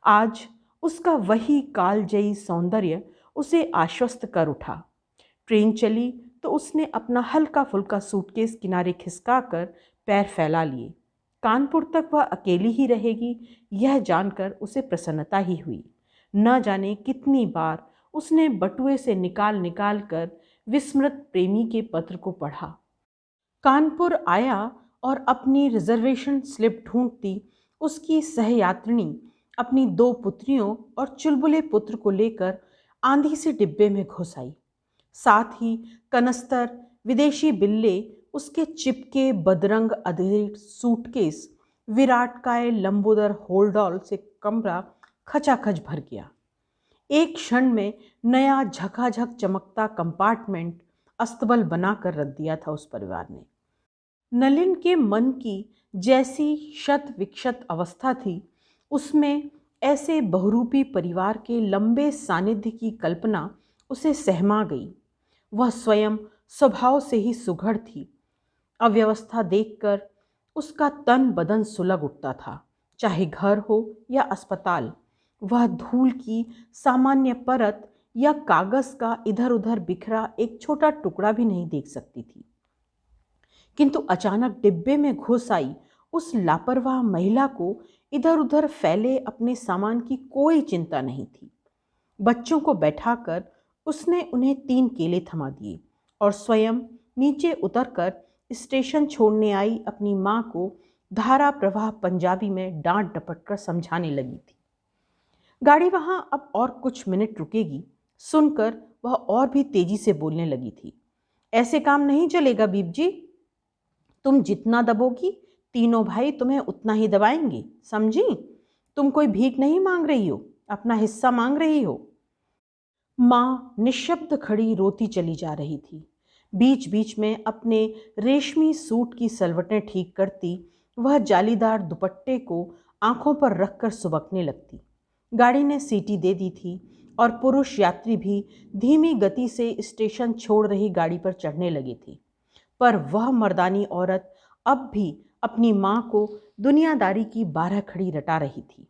आज उसका वही कालजयी सौंदर्य उसे आश्वस्त कर उठा। ट्रेन चली तो उसने अपना हल्का फुल्का सूटकेस किनारे खिसकाकर पैर फैला लिए। कानपुर तक वह अकेली ही रहेगी, यह जानकर उसे प्रसन्नता ही हुई। न जाने कितनी बार उसने बटुए से निकाल निकाल कर विस्मृत प्रेमी के पत्र को पढ़ा। कानपुर आया और अपनी रिजर्वेशन स्लिप ढूंढती उसकी सहयात्रिणी अपनी 2 पुत्रियों और चुलबुले पुत्र को लेकर आंधी से डिब्बे में घुस आई। साथ ही कनस्तर, विदेशी बिल्ले, उसके चिपके बदरंग अधीर सूटकेस, विराटकाय लंबोदर होल्डॉल से कमरा खचाखच भर गया। एक क्षण में नया झकाझक चमकता कंपार्टमेंट अस्तबल बनाकर रख दिया था उस परिवार ने। नलिन के मन की जैसी शत विक्षत अवस्था थी, उसमें ऐसे बहुरूपी परिवार के लंबे सानिध्य की कल्पना उसे सहमा गई। वह स्वयं स्वभाव से ही सुघड़ थी। अव्यवस्था देखकर उसका तन बदन सुलग उठता था, चाहे घर हो या अस्पताल। वह धूल की सामान्य परत या कागज का इधर उधर बिखरा एक छोटा टुकड़ा भी नहीं देख सकती थी। किंतु अचानक डिब्बे में घुस आई उस लापरवाह महिला को इधर उधर फैले अपने सामान की कोई चिंता नहीं थी। बच्चों को बैठाकर उसने उन्हें 3 केले थमा दिए और स्वयं नीचे उतरकर स्टेशन छोड़ने आई अपनी माँ को धारा प्रवाह पंजाबी में डांट डपट कर समझाने लगी थी। गाड़ी वहाँ अब और कुछ मिनट रुकेगी सुनकर वह और भी तेजी से बोलने लगी थी। ऐसे काम नहीं चलेगा बीब जी, तुम जितना दबोगी तीनों भाई तुम्हें उतना ही दबाएंगे, समझी? तुम कोई भीख नहीं मांग रही हो, अपना हिस्सा मांग रही हो। माँ निशब्द खड़ी रोती चली जा रही थी। बीच बीच में अपने रेशमी सूट की सलवटें ठीक करती वह जालीदार दुपट्टे को आंखों पर रखकर सुबकने लगती। गाड़ी ने सीटी दे दी थी और पुरुष यात्री भी धीमी गति से स्टेशन छोड़ रही गाड़ी पर चढ़ने लगे थे। पर वह मर्दानी औरत अब भी अपनी माँ को दुनियादारी की बारह खड़ी रटा रही थी।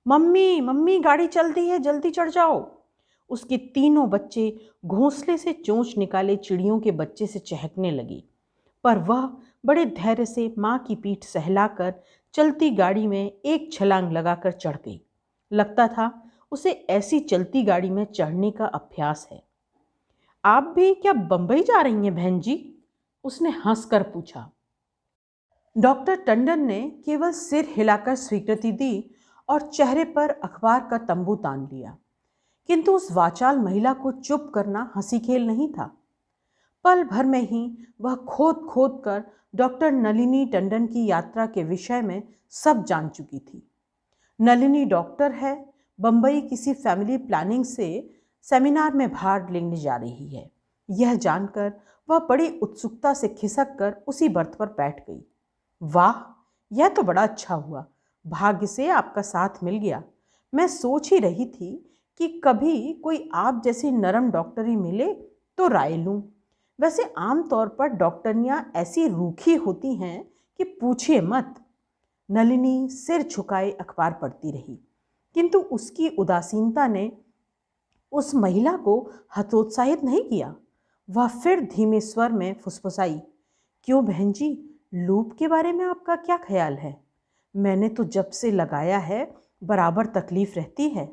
मम्मी मम्मी, गाड़ी चलती है, जल्दी चढ़ जाओ। उसके तीनों बच्चे घोंसले से चोंच निकाले चिड़ियों के बच्चे से चहकने लगे, पर वह बड़े धैर्य से माँ की पीठ सहलाकर चलती गाड़ी में एक छलांग लगाकर चढ़ गई। लगता था उसे ऐसी चलती गाड़ी में चढ़ने का अभ्यास है। आप भी क्या बंबई जा रही हैं बहन जी? उसने हंसकर पूछा। डॉक्टर टंडन ने केवल सिर हिलाकर स्वीकृति दी और चेहरे पर अखबार का तंबू तान लिया, किंतु उस वाचाल महिला को चुप करना हंसी खेल नहीं था। पल भर में ही वह खोद खोद कर डॉक्टर नलिनी टंडन की यात्रा के विषय में सब जान चुकी थी। नलिनी डॉक्टर है, बंबई किसी फैमिली प्लानिंग से सेमिनार में भाग लेने जा रही है। यह जानकर वह बड़ी उत्सुकता से खिसक कर उसी बर्थ पर बैठ गई। वाह, यह तो बड़ा अच्छा हुआ, भाग्य से आपका साथ मिल गया। मैं सोच ही रही थी कि कभी कोई आप जैसी नरम डॉक्टरी मिले तो राय लूं। वैसे आमतौर पर डॉक्टरियां ऐसी रूखी होती हैं कि पूछिए मत। नलिनी सिर झुकाए अखबार पढ़ती रही, किंतु उसकी उदासीनता ने उस महिला को हतोत्साहित नहीं किया। वह फिर धीमे स्वर में फुसफुसाई, क्यों बहन जी, लूप के बारे में आपका क्या ख्याल है? मैंने तो जब से लगाया है बराबर तकलीफ रहती है।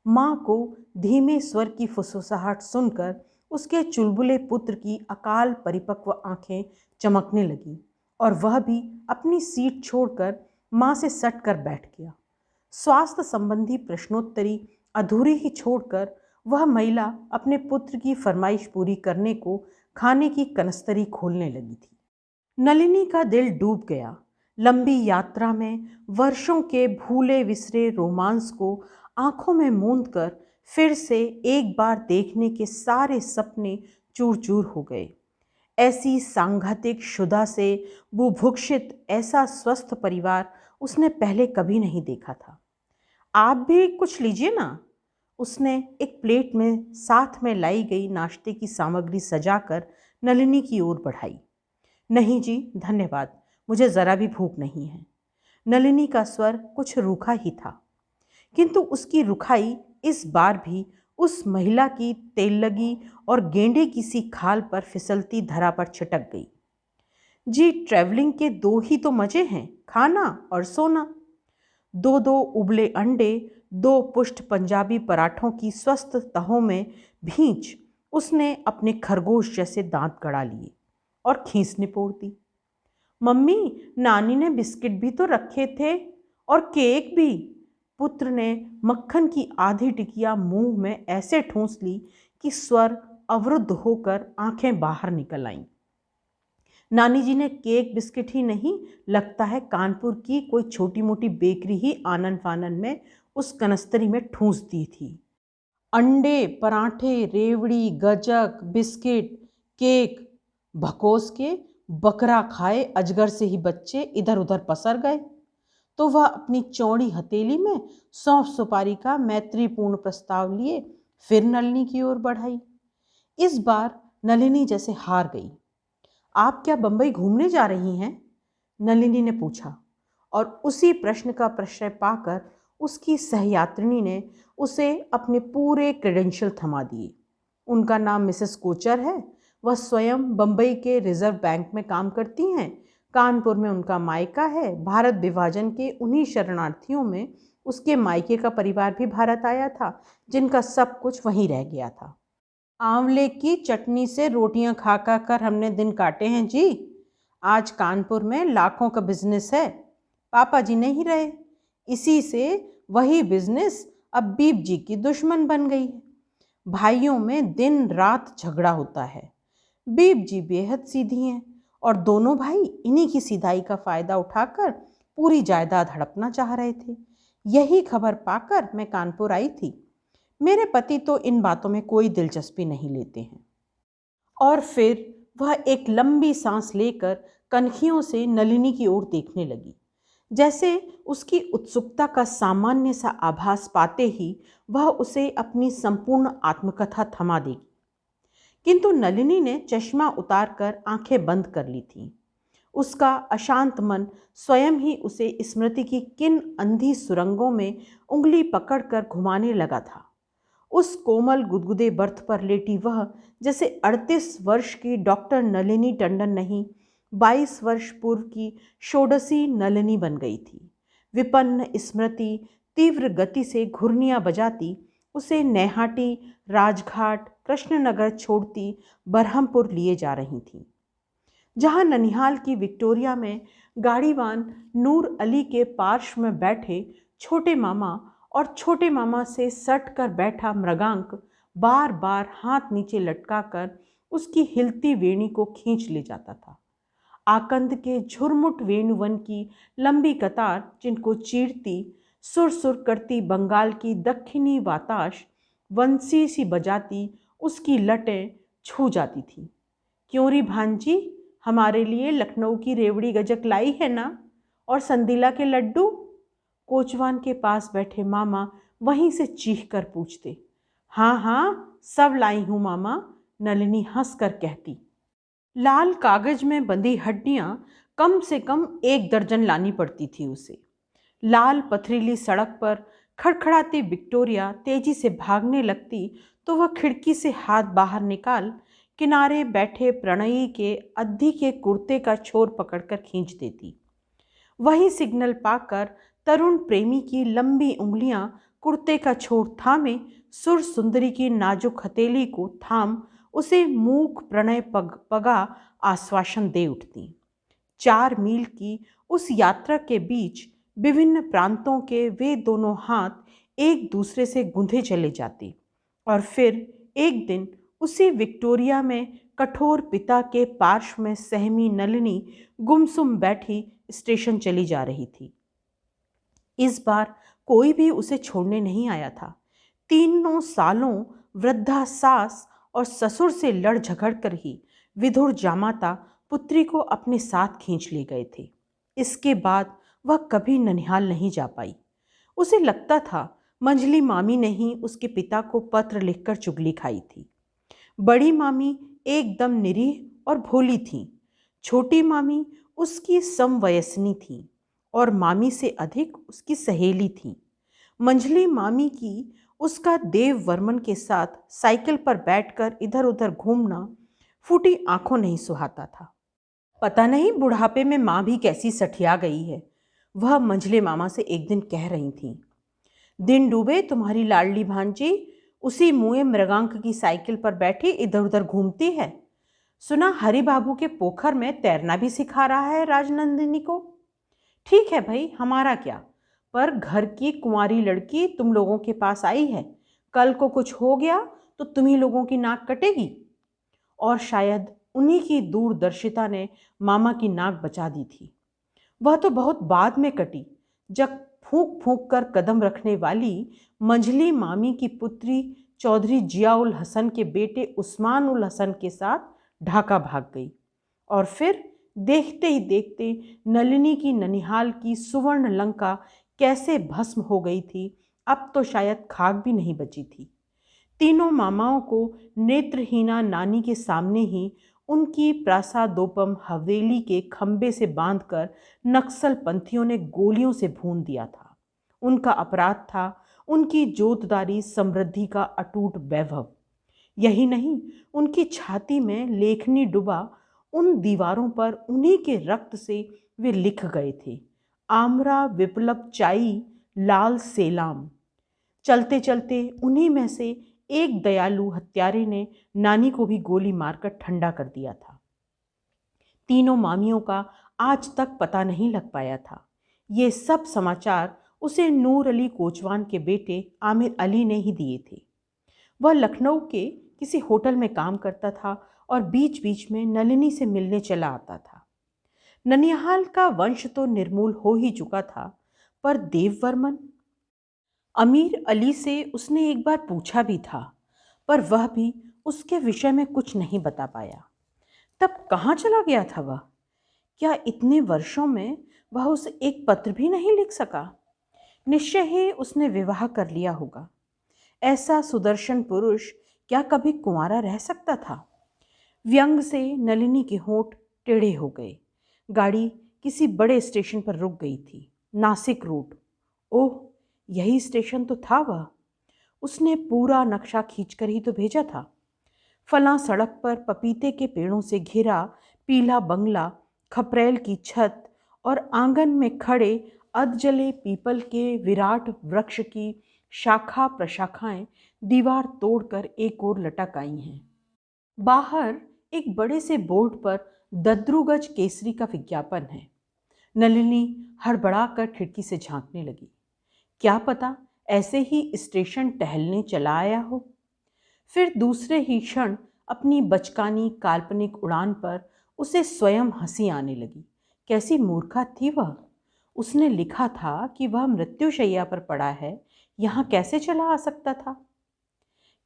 माँ को धीमे स्वर की फुसफुसाहट सुनकर उसके चुलबुले पुत्र की अकाल परिपक्व आंखें चमकने लगीं और वह भी अपनी सीट छोड़कर माँ से सट कर बैठ गया। स्वास्थ्य संबंधी प्रश्नोत्तरी अधूरी ही छोड़कर वह महिला अपने पुत्र की फरमाइश पूरी करने को खाने की कनस्तरी खोलने लगी थी। नलिनी का दिल डूब गया। लंबी यात्रा में वर्षों के भूले विसरे रोमांस को आंखों में मूंद कर फिर से एक बार देखने के सारे सपने चूर चूर हो गए। ऐसी सांघातिक क्षुधा से बुभुक्षित ऐसा स्वस्थ परिवार उसने पहले कभी नहीं देखा था। आप भी कुछ लीजिए ना। उसने एक प्लेट में साथ में लाई गई नाश्ते की सामग्री सजाकर नलिनी की ओर बढ़ाई। नहीं जी, धन्यवाद, मुझे ज़रा भी भूख नहीं है। नलिनी का स्वर कुछ रूखा ही था, किंतु उसकी रुखाई इस बार भी उस महिला की तेल लगी और गेंडे की सी खाल पर फिसलती धरा पर छिटक गई। जी, ट्रैवलिंग के दो ही तो मज़े हैं, खाना और सोना। दो दो उबले अंडे, दो पुष्ट पंजाबी पराठों की स्वस्थ तहों में भींच उसने अपने खरगोश जैसे दांत गड़ा लिए और खींच निपोड़ दी। मम्मी, नानी ने बिस्किट भी तो रखे थे और केक भी। पुत्र ने मक्खन की आधी टिकिया मुंह में ऐसे ठूंस ली कि स्वर अवरुद्ध होकर आंखें बाहर निकल आईं। नानी जी ने केक बिस्किट ही नहीं, लगता है कानपुर की कोई छोटी मोटी बेकरी ही आनन फानन में उस कनस्तरी में ठूंस दी थी। अंडे, पराठे, रेवड़ी, गजक, बिस्किट, केक, भकोस के बकरा खाए अजगर से ही बच्चे इधर उधर पसर गए तो वह अपनी चौड़ी हथेली में सौंफ सुपारी का मैत्रीपूर्ण प्रस्ताव लिए फिर नलिनी की ओर बढ़ाई। इस बार नलिनी जैसे हार गई। आप क्या बंबई घूमने जा रही हैं? नलिनी ने पूछा और उसी प्रश्न का प्रश्रय पाकर उसकी सहयात्रिणी ने उसे अपने पूरे क्रेडेंशियल थमा दिए। उनका नाम मिसेस कोचर है। वह स्वयं बंबई के रिजर्व बैंक में काम करती हैं। कानपुर में उनका मायका है। भारत विभाजन के उन्हीं शरणार्थियों में उसके मायके का परिवार भी भारत आया था, जिनका सब कुछ वहीं रह गया था। आंवले की चटनी से रोटियां खा खा कर हमने दिन काटे हैं जी। आज कानपुर में लाखों का बिजनेस है। पापा जी नहीं रहे, इसी से वही बिजनेस अब बीप जी की दुश्मन बन गई है। भाइयों में दिन रात झगड़ा होता है। बीप जी बेहद सीधी हैं और दोनों भाई इन्हीं की सीधाई का फायदा उठाकर पूरी जायदाद हड़पना चाह रहे थे। यही खबर पाकर मैं कानपुर आई थी। मेरे पति तो इन बातों में कोई दिलचस्पी नहीं लेते हैं। और फिर वह एक लंबी सांस लेकर कनखियों से नलिनी की ओर देखने लगी, जैसे उसकी उत्सुकता का सामान्य सा आभास पाते ही वह उसे अपनी संपूर्ण आत्मकथा थमा देगी। किंतु नलिनी ने चश्मा उतारकर आंखें बंद कर ली थीं। उसका अशांत मन स्वयं ही उसे स्मृति की किन अंधी सुरंगों में उंगली पकड़कर घुमाने लगा था। उस कोमल गुदगुदे बर्थ पर लेटी वह जैसे 38 वर्ष की डॉक्टर नलिनी टंडन नहीं, 22 वर्ष पूर्व की षोडशी नलिनी बन गई थी। विपन्न स्मृति तीव्र गति से घुर्नियाँ बजाती उसे नैहाटी, राजघाट, कृष्णनगर छोड़ती बरहमपुर लिए जा रही थी, जहां ननिहाल की विक्टोरिया में गाड़ीवान नूर अली के पार्श्व में बैठे छोटे मामा और छोटे मामा से सट कर बैठा मृगांक बार बार हाथ नीचे लटकाकर उसकी हिलती वेणी को खींच ले जाता था। आकंद के झुरमुट वेणुवन की लंबी कतार, जिनको चीरती सुर सुर करती बंगाल की दक्षिणी वाताश वंशी सी बजाती उसकी लटें छू जाती थी। क्यों री भांजी, हमारे लिए लखनऊ की रेवड़ी गजक लाई है ना, और संदीला के लड्डू? कोचवान के पास बैठे मामा वहीं से चीख कर पूछते। हाँ हाँ, सब लाई हूँ मामा, नलिनी हंस कर कहती। लाल कागज में बंधी हड्डियां कम से कम 1 दर्जन लानी पड़ती थी उसे। लाल पथरीली सड़क पर खड़खड़ाती विक्टोरिया तेजी से भागने लगती तो वह खिड़की से हाथ बाहर निकाल किनारे बैठे प्रणयी के अद्धी के कुर्ते का छोर पकड़कर खींच देती। वही सिग्नल पाकर तरुण प्रेमी की लंबी उंगलियां कुर्ते का छोर थामे सुर सुंदरी की नाजुक हथेली को थाम उसे मूक प्रणय पगा आश्वासन दे उठती। 4 मील की उस यात्रा के बीच विभिन्न प्रांतों के वे दोनों हाथ एक दूसरे से गुंथे चले जाते और फिर एक दिन उसी विक्टोरिया में कठोर पिता के पार्श्व में सहमी नलिनी गुमसुम बैठी स्टेशन चली जा रही थी। इस बार कोई भी उसे छोड़ने नहीं आया था। 3 सालों वृद्धा सास और ससुर से लड़ झगड़ कर ही विधुर जामाता पुत्री को अपने साथ खींच ले गए थे। इसके बाद वह कभी ननिहाल नहीं जा पाई। उसे लगता था मंझली मामी ने ही उसके पिता को पत्र लिखकर चुगली खाई थी। बड़ी मामी एकदम निरीह और भोली थी। छोटी मामी उसकी समवयस्नी थी और मामी से अधिक उसकी सहेली थी। मंझली मामी की उसका देव वर्मन के साथ साइकिल पर बैठकर इधर उधर घूमना फूटी आंखों नहीं सुहाता था। पता नहीं बुढ़ापे में माँ भी कैसी सठिया गई है, वह मंझले मामा से एक दिन कह रही थी। दिन डूबे तुम्हारी लाडली भांजी उसी मुए मृगांक की साइकिल पर बैठी इधर उधर घूमती है। सुना हरि बाबू के पोखर में तैरना भी सिखा रहा है राजनंदिनी को। ठीक है भाई, हमारा क्या, पर घर की कुंवारी लड़की तुम लोगों के पास आई है, कल को कुछ हो गया तो तुम्ही लोगों की नाक कटेगी। और शायद उन्हीं की दूरदर्शिता ने मामा की नाक बचा दी थी। वह तो बहुत बाद में कटी, जब फूंक फूंक कर कदम रखने वाली मंझली मामी की पुत्री चौधरी जियाउल हसन के बेटे उस्मान उल हसन के साथ ढाका भाग गई। और फिर देखते ही देखते नलिनी की ननिहाल की सुवर्ण लंका कैसे भस्म हो गई थी, अब तो शायद खाक भी नहीं बची थी। तीनों मामाओं को नेत्रहीना नानी के सामने ही उनकी प्रासादोपम हवेली के खंबे से बांधकर नक्सल पंथियों ने गोलियों से भून दिया था। उनका अपराध था उनकी जोतदारी समृद्धि का अटूट वैभव। यही नहीं, उनकी छाती में लेखनी डुबा उन दीवारों पर उन्हीं के रक्त से वे लिख गए थे, आमरा विप्लव चाई लाल सेलाम। चलते चलते उन्हीं में से एक दयालु हत्यारे ने नानी को भी गोली मारकर ठंडा कर दिया था। तीनों मामियों का आज तक पता नहीं लग पाया था। ये सब समाचार उसे नूर अली कोचवान के बेटे आमिर अली ने ही दिए थे। वह लखनऊ के किसी होटल में काम करता था और बीच बीच में नलिनी से मिलने चला आता था। ननिहाल का वंश तो निर्मूल हो ही चुका था, पर देववर्मन अमीर अली से उसने एक बार पूछा भी था, पर वह भी उसके विषय में कुछ नहीं बता पाया। तब कहाँ चला गया था वह? क्या इतने वर्षों में वह उसे एक पत्र भी नहीं लिख सका? निश्चय ही उसने विवाह कर लिया होगा। ऐसा सुदर्शन पुरुष क्या कभी कुंवारा रह सकता था? व्यंग से नलिनी के होंठ टेढ़े हो गए। गाड़ी किसी बड़े स्टेशन पर रुक गई थी। नासिक रोड। ओह, यही स्टेशन तो था वह। उसने पूरा नक्शा खींचकर ही तो भेजा था। फलां सड़क पर पपीते के पेड़ों से घिरा पीला बंगला, खपरेल की छत और आंगन में खड़े अधजले पीपल के विराट वृक्ष की शाखा प्रशाखाएं दीवार तोड़कर एक ओर लटक आई हैं। बाहर एक बड़े से बोर्ड पर दद्रुगज केसरी का विज्ञापन है। नलिनी हड़बड़ाकर खिड़की से झांकने लगी। क्या पता ऐसे ही स्टेशन टहलने चला आया हो। फिर दूसरे ही क्षण अपनी बचकानी काल्पनिक उड़ान पर उसे स्वयं हंसी आने लगी। कैसी मूर्खा थी वह। उसने लिखा था कि वह मृत्युशैया पर पड़ा है, यहाँ कैसे चला आ सकता था?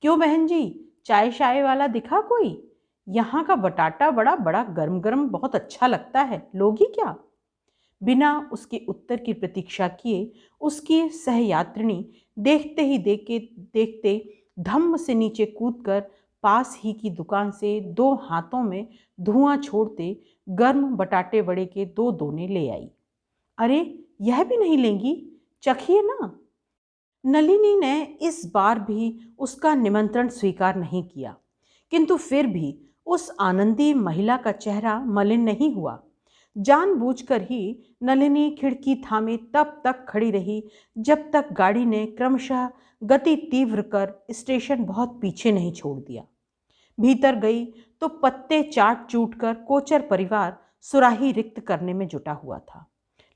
क्यों बहन जी, चाय शाय वाला दिखा कोई? यहाँ का बटाटा बड़ा बड़ा गरम गरम बहुत अच्छा लगता है, लोगी क्या? बिना उसके उत्तर की प्रतीक्षा किए उसकी सहयात्रिणी देखते ही देखते धम्म से नीचे कूदकर पास ही की दुकान से 2 हाथों में धुआं छोड़ते गर्म बटाटे वड़े के 2 दोने ले आई। अरे, यह भी नहीं लेंगी? चखिए ना। नलिनी ने इस बार भी उसका निमंत्रण स्वीकार नहीं किया, किंतु फिर भी उस आनंदी महिला का चेहरा मलिन नहीं हुआ। जानबूझकर ही नलिनी खिड़की थामे तब तक खड़ी रही जब तक गाड़ी ने क्रमशः गति तीव्र कर स्टेशन बहुत पीछे नहीं छोड़ दिया। भीतर गई तो पत्ते चाट चूट कर कोचर परिवार सुराही रिक्त करने में जुटा हुआ था।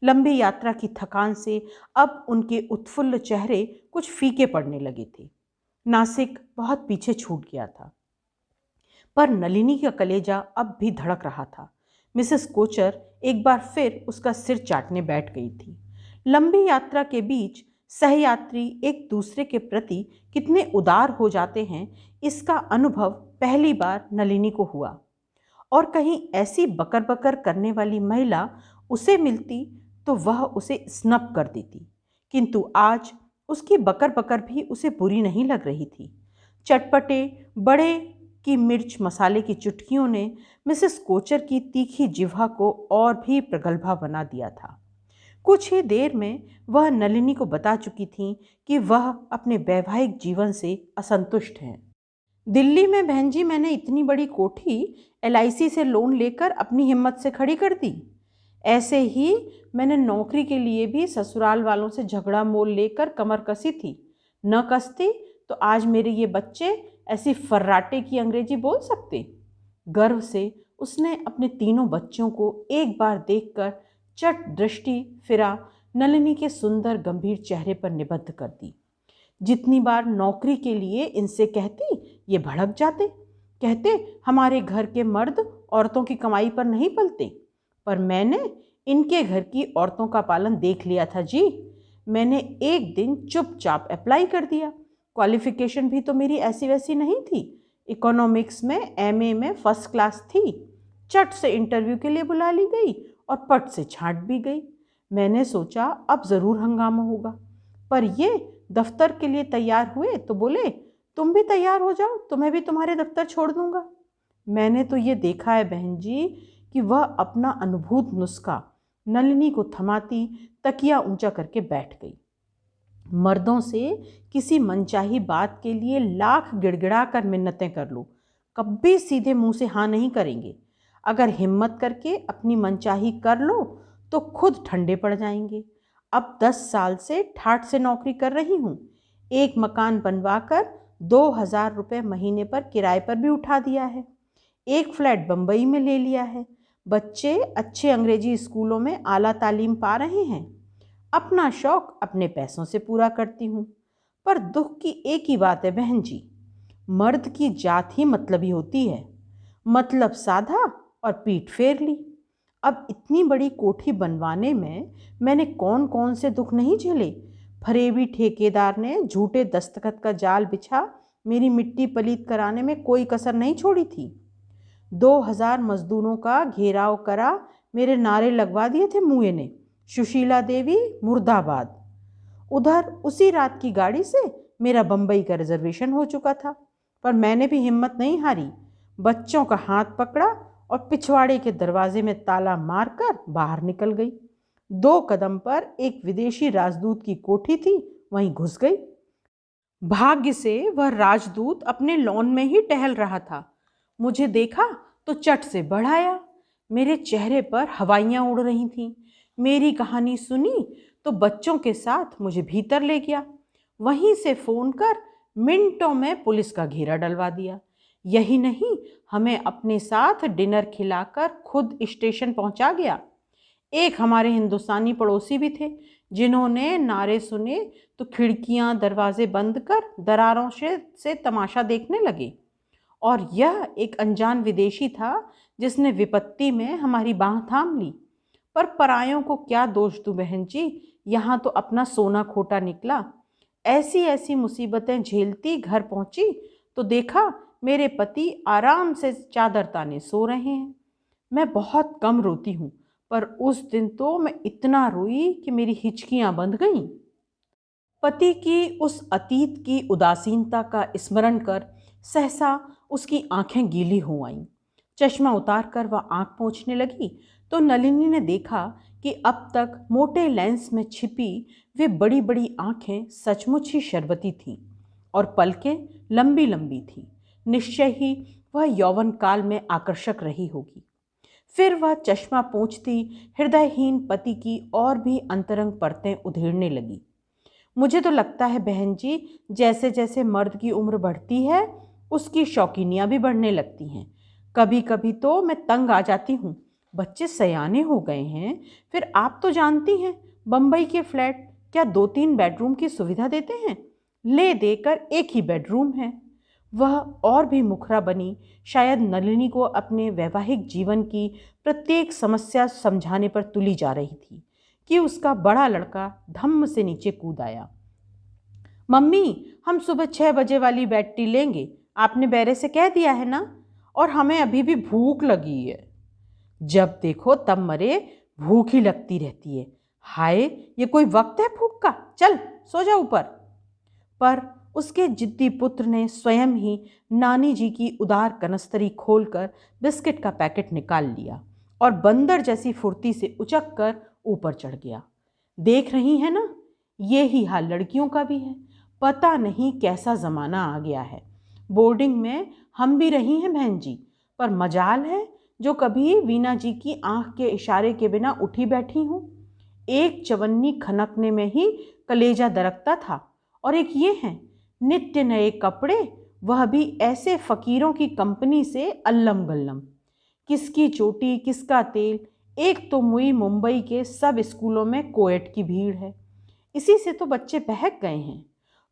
लंबी यात्रा की थकान से अब उनके उत्फुल्ल चेहरे कुछ फीके पड़ने लगे थे। नासिक बहुत पीछे छूट गया था, पर नलिनी का कलेजा अब भी धड़क रहा था। मिसेस कोचर एक बार फिर उसका सिर चाटने बैठ गई थी। लंबी यात्रा के बीच सहयात्री एक दूसरे के प्रति कितने उदार हो जाते हैं, इसका अनुभव पहली बार नलिनी को हुआ। और कहीं ऐसी बकर बकर करने वाली महिला उसे मिलती तो वह उसे स्नप कर देती, किंतु आज उसकी बकर बकर भी उसे बुरी नहीं लग रही थी। चटपटे बड़े की मिर्च मसाले की चुटकियों ने मिसेस कोचर की तीखी जिह्वा को और भी प्रगल्भा बना दिया था। कुछ ही देर में वह नलिनी को बता चुकी थी कि वह अपने वैवाहिक जीवन से असंतुष्ट हैं। दिल्ली में बहन जी मैंने इतनी बड़ी कोठी LIC से लोन लेकर अपनी हिम्मत से खड़ी कर दी। ऐसे ही मैंने नौकरी के लिए भी ससुराल वालों से झगड़ा मोल लेकर कमर कसी थी। न कसती तो आज मेरे ये बच्चे ऐसी फर्राटे की अंग्रेजी बोल सकते। गर्व से उसने अपने तीनों बच्चों को एक बार देखकर चट दृष्टि फिरा नलिनी के सुंदर गंभीर चेहरे पर निबद्ध कर दी। जितनी बार नौकरी के लिए इनसे कहती, ये भड़क जाते, कहते हमारे घर के मर्द औरतों की कमाई पर नहीं पलते। पर मैंने इनके घर की औरतों का पालन देख लिया था जी। मैंने एक दिन चुपचाप अप्लाई कर दिया। क्वालिफिकेशन भी तो मेरी ऐसी वैसी नहीं थी। इकोनॉमिक्स में MA में फर्स्ट क्लास थी। चट से इंटरव्यू के लिए बुला ली गई और पट से छांट भी गई। मैंने सोचा अब ज़रूर हंगामा होगा, पर ये दफ्तर के लिए तैयार हुए तो बोले तुम भी तैयार हो जाओ, तुम्हें भी तुम्हारे दफ्तर छोड़ दूंगा। मैंने तो ये देखा है बहन जी कि वह अपना अनुभूत नुस्खा नलिनी को थमाती तकिया ऊंचा करके बैठ गई। मर्दों से किसी मनचाही बात के लिए लाख गिड़गिड़ा कर मिन्नतें कर लो, कभी सीधे मुंह से हाँ नहीं करेंगे। अगर हिम्मत करके अपनी मनचाही कर लो तो खुद ठंडे पड़ जाएंगे। अब 10 साल से ठाठ से नौकरी कर रही हूँ। एक मकान बनवाकर 2000 रुपये महीने पर किराए पर भी उठा दिया है। एक फ्लैट बम्बई में ले लिया है। बच्चे अच्छे अंग्रेजी स्कूलों में आला तालीम पा रहे हैं। अपना शौक अपने पैसों से पूरा करती हूँ। पर दुख की एक ही बात है बहन जी, मर्द की जात ही मतलबी होती है। मतलब साधा और पीठ फेर ली। अब इतनी बड़ी कोठी बनवाने में मैंने कौन कौन से दुख नहीं झेले। फरेबी ठेकेदार ने झूठे दस्तखत का जाल बिछा मेरी मिट्टी पलीत कराने में कोई कसर नहीं छोड़ी थी। 2000 मजदूरों का घेराव करा मेरे नारे लगवा दिए थे मुए ने, सुशीला देवी मुर्दाबाद। उधर उसी रात की गाड़ी से मेरा बम्बई का रिजर्वेशन हो चुका था, पर मैंने भी हिम्मत नहीं हारी। बच्चों का हाथ पकड़ा और पिछवाड़े के दरवाजे में ताला मारकर बाहर निकल गई। 2 कदम पर एक विदेशी राजदूत की कोठी थी, वहीं घुस गई। भाग्य से वह राजदूत अपने लॉन में ही टहल रहा था। मुझे देखा तो चट से बढ़ आया। मेरे चेहरे पर हवाइयाँ उड़ रही थीं। मेरी कहानी सुनी तो बच्चों के साथ मुझे भीतर ले गया। वहीं से फ़ोन कर मिनटों में पुलिस का घेरा डलवा दिया। यही नहीं, हमें अपने साथ डिनर खिलाकर खुद स्टेशन पहुंचा गया। एक हमारे हिंदुस्तानी पड़ोसी भी थे, जिन्होंने नारे सुने तो खिड़कियां दरवाजे बंद कर दरारों से तमाशा देखने लगे। और यह एक अनजान विदेशी था, जिसने विपत्ति में हमारी बाह थाम ली। पर परायों को क्या दोष दूं बहन जी, यहाँ तो अपना सोना खोटा निकला। ऐसी ऐसी मुसीबतें झेलती घर पहुंची तो देखा मेरे पति आराम से चादर ताने सो रहे हैं। मैं बहुत कम रोती हूँ, पर उस दिन तो मैं इतना रोई कि मेरी हिचकियां बंध गईं। पति की उस अतीत की उदासीनता का स्मरण कर सहसा उसकी आंखें गीली हो आईं। चश्मा उतार कर वह आंख पोंछने लगी तो नलिनी ने देखा कि अब तक मोटे लेंस में छिपी वे बड़ी बड़ी आंखें सचमुच ही शरबती थीं और पलकें लंबी लंबी थीं। निश्चय ही वह यौवन काल में आकर्षक रही होगी। फिर वह चश्मा पोंछती हृदयहीन पति की और भी अंतरंग परतें उधेड़ने लगी। मुझे तो लगता है बहन जी, जैसे जैसे मर्द की उम्र बढ़ती है उसकी शौकीनियां भी बढ़ने लगती हैं। कभी कभी तो मैं तंग आ जाती हूँ। बच्चे सयाने हो गए हैं, फिर आप तो जानती हैं बम्बई के फ्लैट क्या 2-3 बेडरूम की सुविधा देते हैं। ले देकर एक ही बेडरूम है। वह और भी मुखरा बनी। शायद नलिनी को अपने वैवाहिक जीवन की प्रत्येक समस्या समझाने पर तुली जा रही थी कि उसका बड़ा लड़का धम्म से नीचे कूद आया। मम्मी, हम सुबह 6 बजे वाली बैटरी लेंगे, आपने बैरे से कह दिया है ना? और हमें अभी भी भूख लगी है। जब देखो तब मरे, भूख ही लगती रहती है। हाय, ये कोई वक्त है भूख का? चल सो जा ऊपर। पर उसके जिद्दी पुत्र ने स्वयं ही नानी जी की उदार कनस्तरी खोलकर बिस्किट का पैकेट निकाल लिया और बंदर जैसी फुर्ती से उचक कर ऊपर चढ़ गया। देख रही है ना, ये ही हाल लड़कियों का भी है। पता नहीं कैसा ज़माना आ गया है। बोर्डिंग में हम भी रही हैं बहन जी, पर मजाल है जो कभी वीना जी की आंख के इशारे के बिना उठी बैठी हूँ। एक चवन्नी खनकने में ही कलेजा दरकता था, और एक ये हैं नित्य नए कपड़े, वह भी ऐसे फकीरों की कंपनी से अल्लम गल्लम। किसकी चोटी किसका तेल। एक तो मुई मुंबई के सब स्कूलों में कोएट की भीड़ है, इसी से तो बच्चे बहक गए हैं।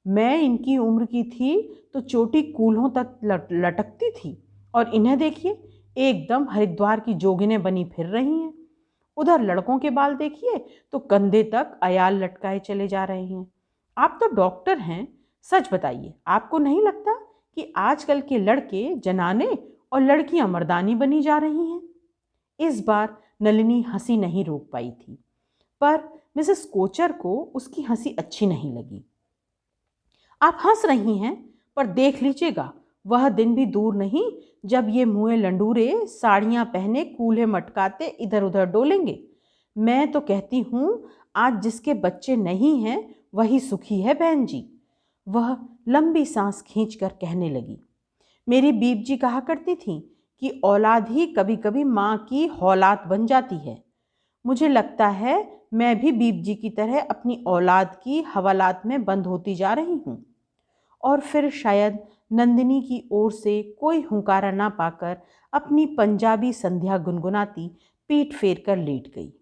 मैं इनकी उम्र की थी तो चोटी कूल्हों तक लटकती थी, और इन्हें देखिए एकदम हरिद्वार की जोगिनें बनी फिर रही हैं। उधर लड़कों के बाल देखिए तो कंधे तक अयाल लटकाए चले जा रहे हैं। आप तो डॉक्टर हैं, सच बताइए, आपको नहीं लगता कि आजकल के लड़के जनाने और लड़कियां मर्दानी बनी जा रही हैं? इस बार नलिनी हंसी नहीं रोक पाई थी, पर मिसेस कोचर को उसकी हंसी अच्छी नहीं लगी। आप हंस रही हैं, पर देख लीजिएगा वह दिन भी दूर नहीं जब ये मुँह लंडूरे साड़ियाँ पहने कूल्हे मटकाते इधर उधर डोलेंगे। मैं तो कहती हूँ आज जिसके बच्चे नहीं हैं वही सुखी है बहन जी। वह लंबी सांस खींचकर कहने लगी। मेरी बीप जी कहा करती थी कि औलाद ही कभी कभी माँ की हौलात बन जाती है। मुझे लगता है मैं भी बीप जी की तरह अपनी औलाद की हवालात में बंद होती जा रही हूँ। और फिर शायद नंदिनी की ओर से कोई हुंकारा ना पाकर अपनी पंजाबी संध्या गुनगुनाती पीठ फेर कर लेट गई।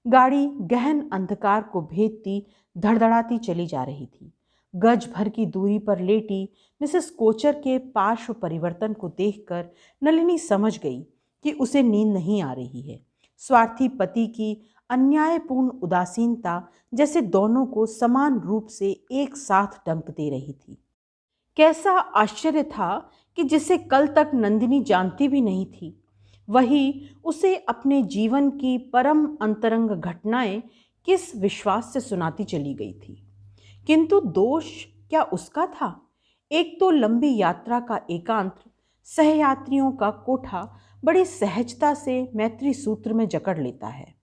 गाड़ी गहन अंधकार को भेदती धड़धड़ाती चली जा रही थी। गज भर की दूरी पर लेटी मिसेस कोचर के पार्श्व परिवर्तन को देखकर नलिनी समझ गई कि उसे नींद नहीं आ रही है। स्वार्थी पति की अन्यायपूर्ण उदासीनता जैसे दोनों को समान रूप से एक साथ डंक दे रही थी। कैसा आश्चर्य था कि जिसे कल तक नंदिनी जानती भी नहीं थी, वही उसे अपने जीवन की परम अंतरंग घटनाएं किस विश्वास से सुनाती चली गई थी। किंतु दोष क्या उसका था? एक तो लंबी यात्रा का एकांत, सहयात्रियों का कोठा बड़ी सहजता से मैत्री सूत्र में जकड़ लेता है।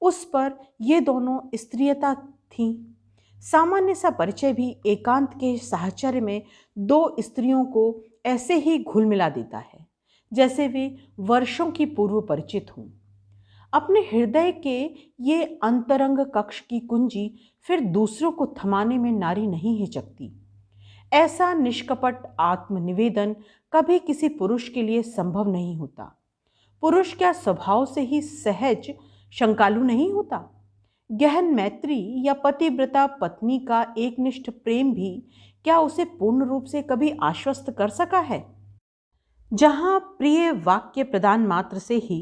उस पर ये दोनों स्त्रियता थीं। सामान्य सा परिचय भी एकांत के साहचर्य में दो स्त्रियों को ऐसे ही घुल मिला देता है जैसे वे वर्षों की पूर्व परिचित हों। अपने हृदय के ये अंतरंग कक्ष की कुंजी फिर दूसरों को थमाने में नारी नहीं हिचकती। ऐसा निष्कपट आत्मनिवेदन कभी किसी पुरुष के लिए संभव नहीं होता। पुरुष क्या स्वभाव से ही सहज शंकालु नहीं होता? गहन मैत्री या पतिव्रता पत्नी का एकनिष्ठ प्रेम भी क्या उसे पूर्ण रूप से कभी आश्वस्त कर सका है? जहां प्रिय वाक्य प्रदान मात्र से ही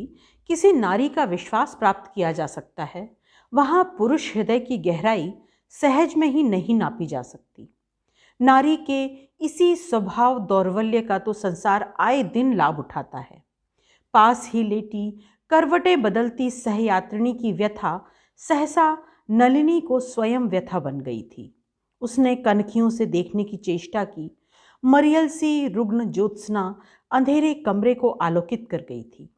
किसी नारी का विश्वास प्राप्त किया जा सकता है, वहां पुरुष हृदय की गहराई सहज में ही नहीं नापी जा सकती। नारी के इसी स्वभाव दौर्बल्य का तो संसार आए दिन लाभ उठाता है। पास ही लेटी करवटें बदलती सहयात्रिणी की व्यथा सहसा नलिनी को स्वयं व्यथा बन गई थी। उसने कनखियों से देखने की चेष्टा की। मरियल सी रुग्ण ज्योत्सना अंधेरे कमरे को आलोकित कर गई थी।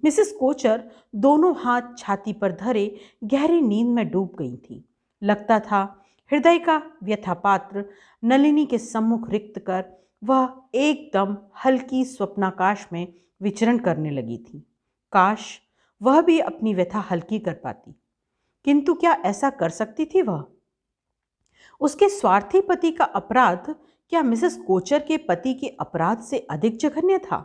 मिसेस कोचर दोनों हाथ छाती पर धरे गहरी नींद में डूब गई थी। लगता था हृदय का व्यथा पात्र नलिनी के सम्मुख रिक्त कर वह एकदम हल्की स्वप्नाकाश में विचरण करने लगी थी। काश वह भी अपनी व्यथा हल्की कर पाती, किंतु क्या ऐसा कर सकती थी वह? उसके स्वार्थी पति का अपराध क्या मिसेस कोचर के पति के अपराध से अधिक जघन्य था?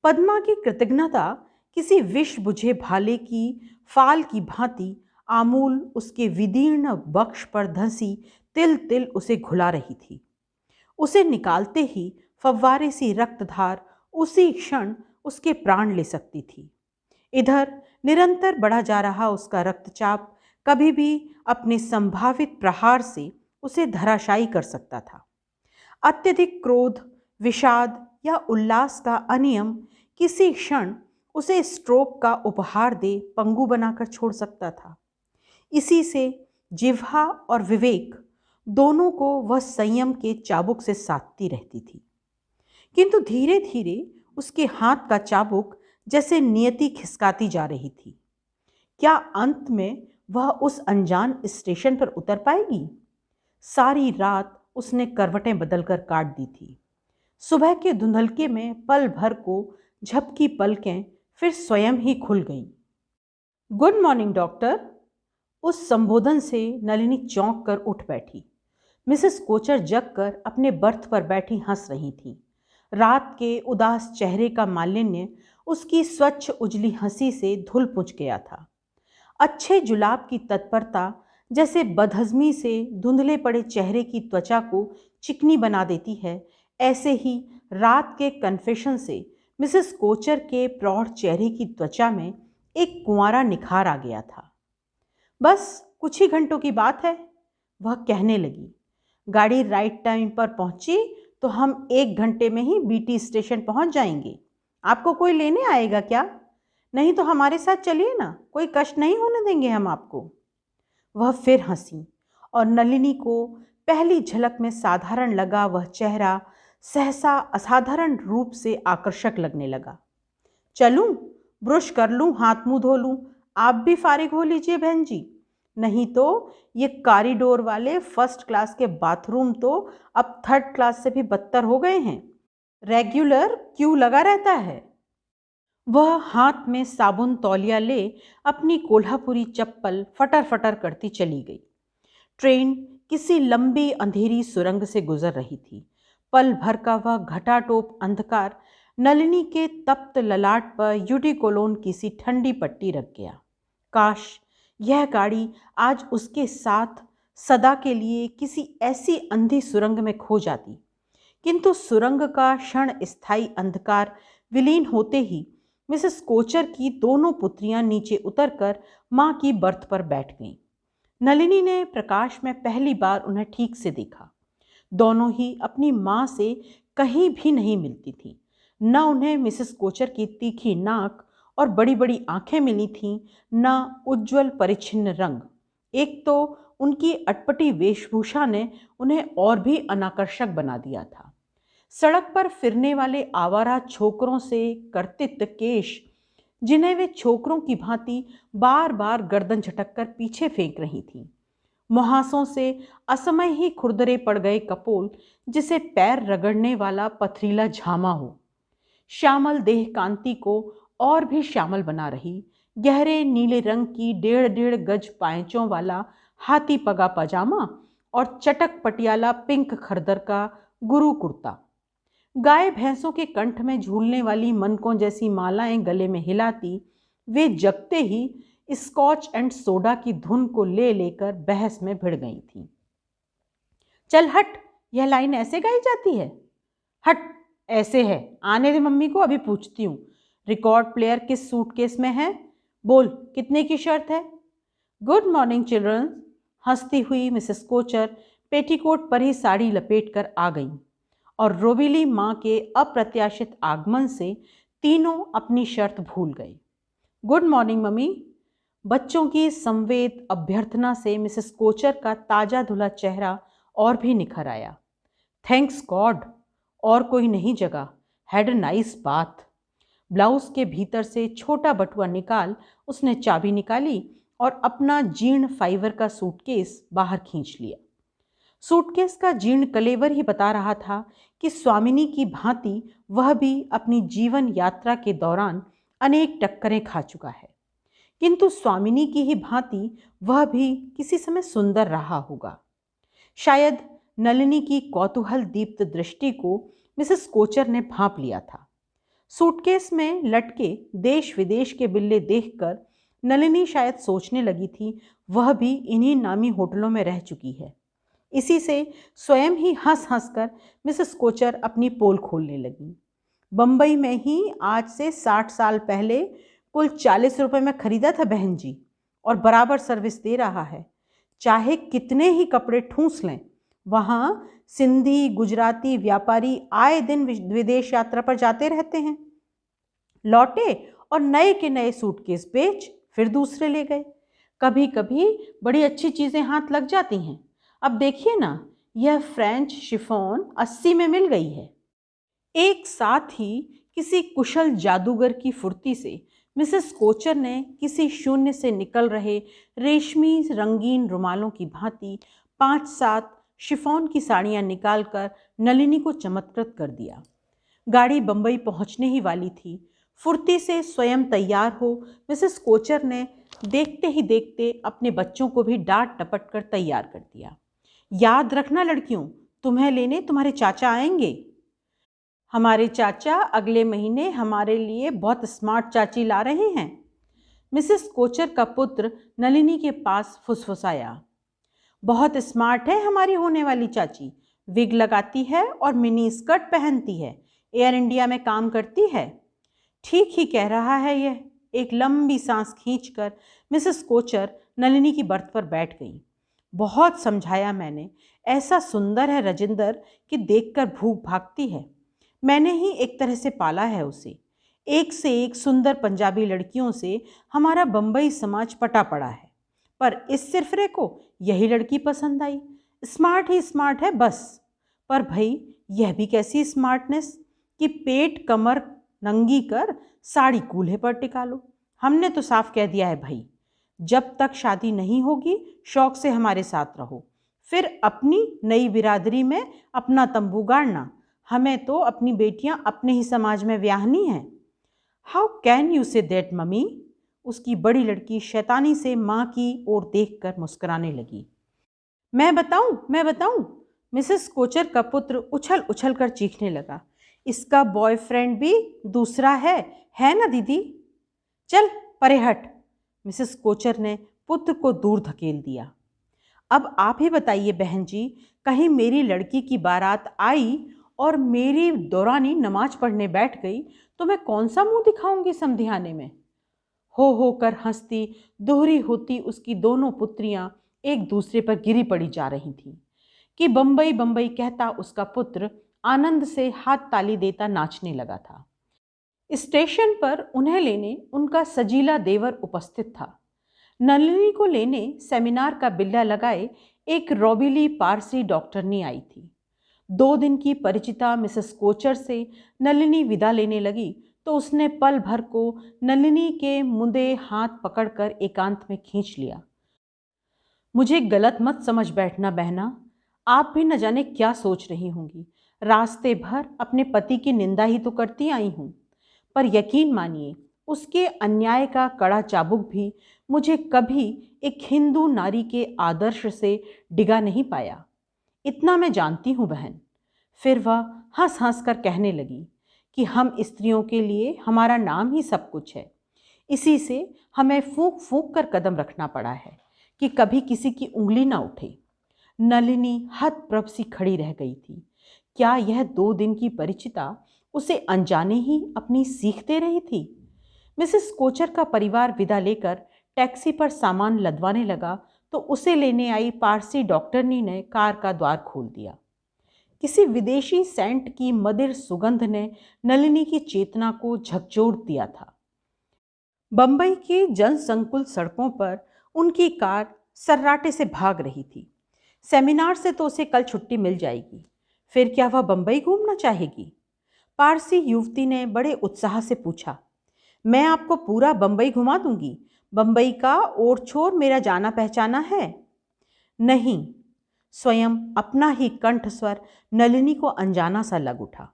पद्मा की कृतज्ञता किसी विष बुझे भाले की फाल की भांति आमूल उसके विदीर्ण बक्ष पर धंसी तिल तिल उसे घुला रही थी। उसे निकालते ही फव्वारे सी रक्तधार उसी क्षण उसके प्राण ले सकती थी। इधर निरंतर बढ़ा जा रहा उसका रक्तचाप कभी भी अपने संभावित प्रहार से उसे धराशायी कर सकता था। अत्यधिक क्रोध, विषाद या उल्लास का अनियम किसी क्षण उसे स्ट्रोक का उपहार दे पंगु बनाकर छोड़ सकता था। इसी से जिह्वा और विवेक दोनों को वह संयम के चाबुक से साधती रहती थी। किंतु धीरे धीरे उसके हाथ का चाबुक जैसे नियति खिसकाती जा रही थी। क्या अंत में वह उस अनजान स्टेशन पर उतर पाएगी? सारी रात उसने करवटें बदलकर काट दी थी। सुबह के धुंधलके में पल भर को झपकी पलकें फिर स्वयं ही खुल गईं। Good morning doctor. उस संबोधन से नलिनी चौंक कर उठ बैठी। मिसेस कोचर जगकर अपने बर्थ पर बैठी हंस रही थी। रात के उदास चेहरे का मालिन्य उसकी स्वच्छ उजली हंसी से धुल पुछ गया था। अच्छे जुलाब की तत्परता जैसे बदहजमी से धुंधले पड़े चेहरे की त्वचा को चिकनी बना देती है, ऐसे ही रात के कन्फेशन से मिसेस कोचर के प्रौढ़ चेहरे की त्वचा में एक कुंवारा निखार आ गया था। बस कुछ ही घंटों की बात है, वह कहने लगी। गाड़ी राइट टाइम पर पहुंची तो हम 1 घंटे में ही बीटी स्टेशन पहुंच जाएंगे। आपको कोई लेने आएगा क्या? नहीं तो हमारे साथ चलिए ना, कोई कष्ट नहीं होने देंगे हम आपको। वह फिर हंसी और नलिनी को पहली झलक में साधारण लगा वह चेहरा सहसा असाधारण रूप से आकर्षक लगने लगा। चलूं, ब्रश कर लूं, हाथ मुंह धो लूं, आप भी फारिग हो लीजिए बहन जी। नहीं तो ये कॉरिडोर वाले फर्स्ट क्लास के बाथरूम तो अब थर्ड क्लास से भी बदतर हो गए हैं। रेगुलर क्यू लगा रहता है। वह हाथ में साबुन तौलिया ले अपनी कोल्हापुरी चप्पल फटर फटर करती चली गई। ट्रेन किसी लंबी अंधेरी सुरंग से गुजर रही थी। पल भर का वह घटाटोप अंधकार नलिनी के तप्त ललाट पर यूडिकोलोन की सी ठंडी पट्टी रख गया। काश यह गाड़ी आज उसके साथ सदा के लिए किसी ऐसी अंधी सुरंग में खो जाती। किंतु सुरंग का क्षण स्थायी अंधकार विलीन होते ही मिसेस कोचर की दोनों पुत्रियां नीचे उतरकर मां की बर्थ पर बैठ गईं। नलिनी ने प्रकाश में पहली बार उन्हें ठीक से देखा। दोनों ही अपनी मां से कहीं भी नहीं मिलती थी। न उन्हें मिसेस कोचर की तीखी नाक और बड़ी बड़ी आंखें मिली थीं, न उज्ज्वल परिच्छिन्न रंग। एक तो उनकी अटपटी वेशभूषा ने उन्हें और भी अनाकर्षक बना दिया था। सड़क पर फिरने वाले आवारा छोकरों से कर्तित केश, जिन्हें वे छोकरों की भांति बार बार गर्दन झटककर पीछे फेंक रही थीं, मुहासों से असमय ही खुरदरे पड़ गए कपोल, जिसे पैर रगड़ने वाला पथरीला झामा हो, श्यामल देह कांति को और भी श्यामल बना रही गहरे नीले रंग की 1.5 गज पायचों वाला हाथी पगा पजामा और चटक पटियाला पिंक खरदर का गुरु कुर्ता, गाय भैंसों के कंठ में झूलने वाली मनकों जैसी मालाएं गले में हिलाती, वे जगते ही स्कॉच एंड सोडा की धुन को ले लेकर बहस में भिड़ गई थीं। चल हट, यह लाइन ऐसे गाई जाती है? हट, ऐसे है, आने दे मम्मी को, अभी पूछती हूँ। रिकॉर्ड प्लेयर किस सूटकेस में है? बोल, कितने की शर्त है? गुड मॉर्निंग चिल्ड्रन, हंसती हुई मिसेस कोचर पेटीकोट पर ही साड़ी लपेट कर आ गईं और रोबीली माँ के अप्रत्याशित आगमन से तीनों अपनी शर्त भूल गए। Good morning mummy. बच्चों की संवेद अभ्यर्थना से मिसेस कोचर का ताजा धुला चेहरा और भी निखर आया। थैंक्स गॉड, और कोई नहीं जगा। Had a nice bath. Blouse के भीतर से छोटा बटुआ निकाल उसने चाबी निकाली और अपना जीर्ण फाइबर का सूटकेस बाहर खींच लिया। सूटकेस का जीर्ण कलेवर ही बता रहा था कि स्वामिनी की भांति वह भी अपनी जीवन यात्रा के दौरान अनेक टक्करें खा चुका है, किंतु स्वामिनी की ही भांति वह भी किसी समय सुंदर रहा होगा। शायद नलिनी की कौतूहल दीप्त दृष्टि को मिसेस कोचर ने भांप लिया था। सूटकेस में लटके देश विदेश के बिल्ले देखकर नलिनी शायद सोचने लगी थी वह भी इन्हीं नामी होटलों में रह चुकी है। इसी से स्वयं ही हंस हंस कर मिसेस कोचर अपनी पोल खोलने लगी। बंबई में ही आज से 60 साल पहले कुल 40 रुपए में खरीदा था बहन जी, और बराबर सर्विस दे रहा है। चाहे कितने ही कपड़े ठूंस लें, वहाँ सिंधी गुजराती व्यापारी आए दिन विदेश यात्रा पर जाते रहते हैं। लौटे और नए के नए सूटकेस बेच फिर दूसरे ले गए। कभी कभी बड़ी अच्छी चीज़ें हाथ लग जाती हैं। अब देखिए ना, यह फ्रेंच शिफॉन 80 में मिल गई है। एक साथ ही किसी कुशल जादूगर की फुर्ती से मिसेस कोचर ने किसी शून्य से निकल रहे रेशमी रंगीन रुमालों की भांति 5-7 शिफॉन की साड़ियाँ निकालकर नलिनी को चमत्कृत कर दिया। गाड़ी बंबई पहुंचने ही वाली थी। फुर्ती से स्वयं तैयार हो मिसेस कोचर ने देखते ही देखते अपने बच्चों को भी डांट टपट कर तैयार कर दिया। याद रखना लड़कियों, तुम्हें लेने तुम्हारे चाचा आएंगे। हमारे चाचा अगले महीने हमारे लिए बहुत स्मार्ट चाची ला रहे हैं। मिसेस कोचर का पुत्र नलिनी के पास फुसफुसाया। बहुत स्मार्ट है हमारी होने वाली चाची, विग लगाती है और मिनी स्कर्ट पहनती है, एयर इंडिया में काम करती है। ठीक ही कह रहा है यह। एक लंबी सांस खींचकर मिसेस कोचर नलिनी की बर्थ पर बैठ गई। बहुत समझाया मैंने, ऐसा सुंदर है राजेंद्र कि देखकर भूख भागती है। मैंने ही एक तरह से पाला है उसे। एक से एक सुंदर पंजाबी लड़कियों से हमारा बंबई समाज पटा पड़ा है, पर इस सिरफरे को यही लड़की पसंद आई। स्मार्ट ही स्मार्ट है बस। पर भाई यह भी कैसी स्मार्टनेस कि पेट कमर नंगी कर साड़ी कूल्हे पर टिका लो। हमने तो साफ कह दिया है भाई, जब तक शादी नहीं होगी शौक से हमारे साथ रहो, फिर अपनी नई बिरादरी में अपना तंबू गाड़ना। हमें तो अपनी बेटियां अपने ही समाज में ब्याहनी हैं। How can you say that mummy? उसकी बड़ी लड़की शैतानी से माँ की ओर देखकर मुस्कुराने लगी। मैं बताऊं? मिसेस कोचर का पुत्र उछल उछल कर चीखने लगा। इसका बॉयफ्रेंड भी दूसरा है ना दीदी? चल परे हट। मिसेस कोचर ने पुत्र को दूर धकेल दिया। अब आप ही बताइए बहन जी, कहीं मेरी लड़की की बारात आई और मेरी दौरानी नमाज पढ़ने बैठ गई तो मैं कौन सा मुंह दिखाऊंगी समधियाने में? हो कर हंसती दोहरी होती उसकी दोनों पुत्रियां एक दूसरे पर गिरी पड़ी जा रही थीं कि बंबई बंबई कहता उसका पुत्र आनंद से हाथ ताली देता नाचने लगा था। स्टेशन पर उन्हें लेने उनका सजीला देवर उपस्थित था। नलिनी को लेने सेमिनार का बिल्ला लगाए एक रोबीली पारसी डॉक्टरनी आई थी। 2 दिन की परिचिता मिसेस कोचर से नलिनी विदा लेने लगी तो उसने पल भर को नलिनी के मुंदे हाथ पकड़कर एकांत में खींच लिया। मुझे गलत मत समझ बैठना बहना, आप भी न जाने क्या सोच रही होंगी। रास्ते भर अपने पति की निंदा ही तो करती आई हूं, पर यकीन मानिए उसके अन्याय का कड़ा चाबुक भी मुझे कभी एक हिंदू नारी के आदर्श से डिगा नहीं पाया। इतना मैं जानती हूँ बहन। फिर वह हंस हंस कर कहने लगी कि हम स्त्रियों के लिए हमारा नाम ही सब कुछ है। इसी से हमें फूंक फूंक कर कदम रखना पड़ा है कि कभी किसी की उंगली ना उठे। नलिनी हतप्रभ सी खड़ी रह गई थी। क्या यह 2 दिन की परिचिता उसे अनजाने ही अपनी सीख दे रही थी? मिसेस कोचर का परिवार विदा लेकर टैक्सी पर सामान लदवाने लगा तो उसे लेने आई पारसी डॉक्टरनी ने कार का द्वार खोल दिया। किसी विदेशी सेंट की मदिर सुगंध ने नलिनी की चेतना को झकझोर दिया था। बंबई की जनसंकुल सड़कों पर उनकी कार सर्राटे से भाग रही थी। सेमिनार से तो उसे कल छुट्टी मिल जाएगी, फिर क्या वह बंबई घूमना चाहेगी? पारसी युवती ने बड़े उत्साह से पूछा। मैं आपको पूरा बंबई घुमा दूंगी। बंबई का ओर छोर मेरा जाना पहचाना है। नहीं, स्वयं अपना ही कंठस्वर नलिनी को अनजाना सा लग उठा।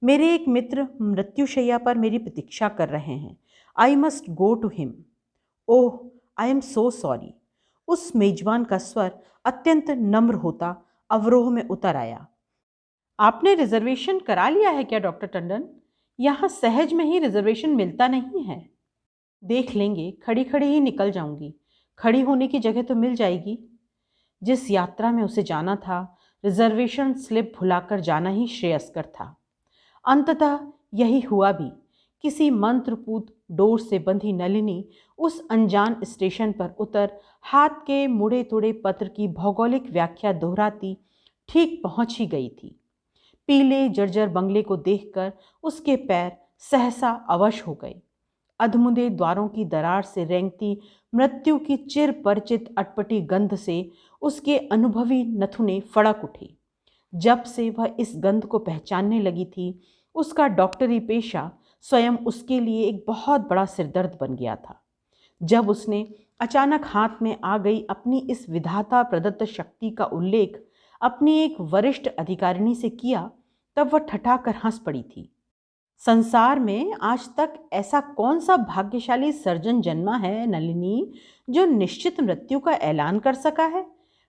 मेरे एक मित्र मृत्युशैया पर मेरी प्रतीक्षा कर रहे हैं। I must go to him. Oh, I am so sorry. उस मेजबान का स्वर अत्यंत नम्र होता अवरोह में उतर आया। आपने रिजर्वेशन करा लिया है क्या डॉक्टर टंडन? यहाँ सहज में ही रिजर्वेशन मिलता नहीं है। देख लेंगे, खड़ी खड़ी ही निकल जाऊंगी। खड़ी होने की जगह तो मिल जाएगी। जिस यात्रा में उसे जाना था, रिजर्वेशन स्लिप भुलाकर जाना ही श्रेयस्कर था। अंततः यही हुआ भी। किसी मंत्रपूत डोर से बंधी नलिनी उस अनजान स्टेशन पर उतर हाथ के मुड़े तुड़े पत्र की भौगोलिक व्याख्या दोहराती ठीक पहुंच ही गई थी। पीले जर्जर बंगले को देखकर उसके पैर सहसा अवश हो गए। अधमुंदे द्वारों की दरार से रेंगती मृत्यु की चिर परिचित अटपटी गंध से उसके अनुभवी नथुने फड़क उठे। जब से वह इस गंध को पहचानने लगी थी, उसका डॉक्टरी पेशा स्वयं उसके लिए एक बहुत बड़ा सिरदर्द बन गया था। जब उसने अचानक हाथ में आ गई अपनी इस विधाता प्रदत्त शक्ति का उल्लेख अपनी एक वरिष्ठ अधिकारिणी से किया, तब वह ठठाकर हंस पड़ी थी। संसार में आज तक ऐसा कौन सा भाग्यशाली सर्जन जन्मा है नलिनी, जो निश्चित मृत्यु का ऐलान कर सका है?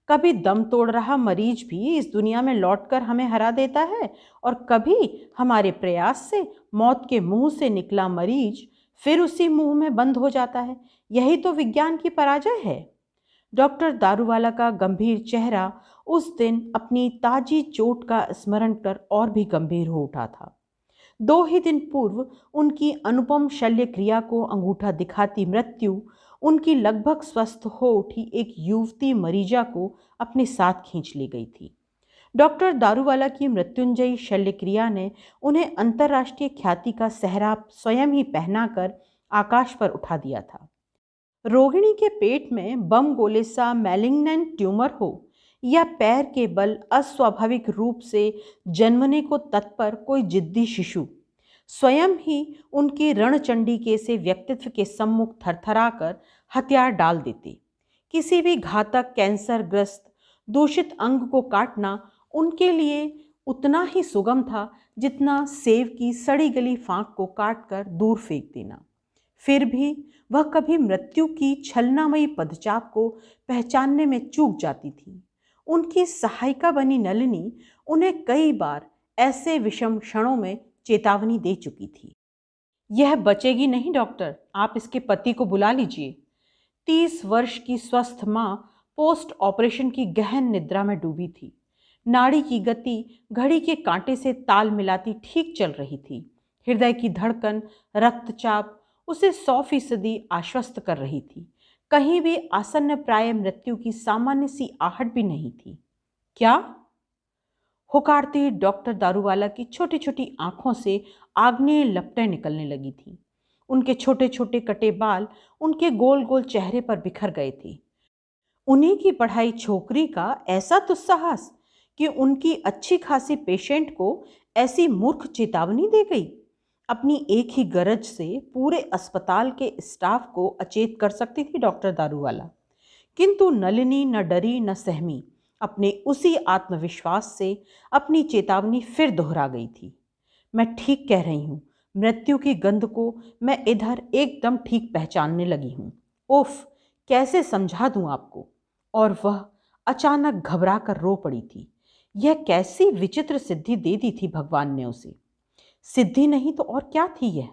कभी दम तोड़ रहा मरीज भी इस दुनिया में लौटकर हमें हरा देता है, और कभी हमारे प्रयास से मौत के मुंह से निकला मरीज फिर उसी मुंह में बंद हो जाता है। यही तो विज्ञान की पराजय है। डॉक्टर दारूवाला का गंभीर चेहरा उस दिन अपनी ताजी चोट का स्मरण कर और भी गंभीर हो उठा था। 2 ही दिन पूर्व उनकी अनुपम शल्य क्रिया को अंगूठा दिखाती मृत्यु उनकी लगभग स्वस्थ हो उठी एक युवती मरीजा को अपने साथ खींच ले गई थी। डॉक्टर दारूवाला की मृत्युंजयी शल्य क्रिया ने उन्हें अंतर्राष्ट्रीय ख्याति का सेहरा स्वयं ही पहनाकर आकाश पर उठा दिया था। रोहिणी के पेट में बम गोले सा मैलिग्नेंट ट्यूमर हो, या पैर के बल अस्वाभाविक रूप से जन्मने को तत्पर कोई जिद्दी शिशु, स्वयं ही उनके रणचंडी से व्यक्तित्व के सम्मुख थरथराकर हथियार डाल देते। किसी भी घातक कैंसरग्रस्त दूषित अंग को काटना उनके लिए उतना ही सुगम था जितना सेव की सड़ी गली फांक को काटकर दूर फेंक देना। फिर भी वह कभी मृत्यु की छलनामयी पदचाप को पहचानने में चूक जाती थी। उनकी सहायिका बनी नलिनी उन्हें कई बार ऐसे विषम क्षणों में चेतावनी दे चुकी थी। यह बचेगी नहीं डॉक्टर, आप इसके पति को बुला लीजिए। 30 वर्ष की स्वस्थ मां पोस्ट ऑपरेशन की गहन निद्रा में डूबी थी। नाड़ी की गति घड़ी के कांटे से ताल मिलाती ठीक चल रही थी। हृदय की धड़कन, रक्तचाप उसे 100% आश्वस्त कर रही थी। कहीं भी आसन्न प्राय मृत्यु की सामान्य सी आहट भी नहीं थी। क्या हुकारती डॉक्टर दारूवाला की छोटी छोटी आंखों से आग्नेय लपटें निकलने लगी थीं। उनके छोटे छोटे कटे बाल उनके गोल गोल चेहरे पर बिखर गए थे। उन्हीं की पढ़ाई छोकरी का ऐसा दुस्साहस कि उनकी अच्छी खासी पेशेंट को ऐसी मूर्ख चेतावनी दे गई। अपनी एक ही गरज से पूरे अस्पताल के स्टाफ को अचेत कर सकती थी डॉक्टर दारूवाला। किंतु नलिनी न डरी न सहमी। अपने उसी आत्मविश्वास से अपनी चेतावनी फिर दोहरा गई थी। मैं ठीक कह रही हूँ, मृत्यु की गंध को मैं इधर एकदम ठीक पहचानने लगी हूँ। उफ, कैसे समझा दूँ आपको। और वह अचानक घबरा कर रो पड़ी थी। यह कैसी विचित्र सिद्धि दे दी थी भगवान ने उसे। सिद्धि नहीं तो और क्या थी यह।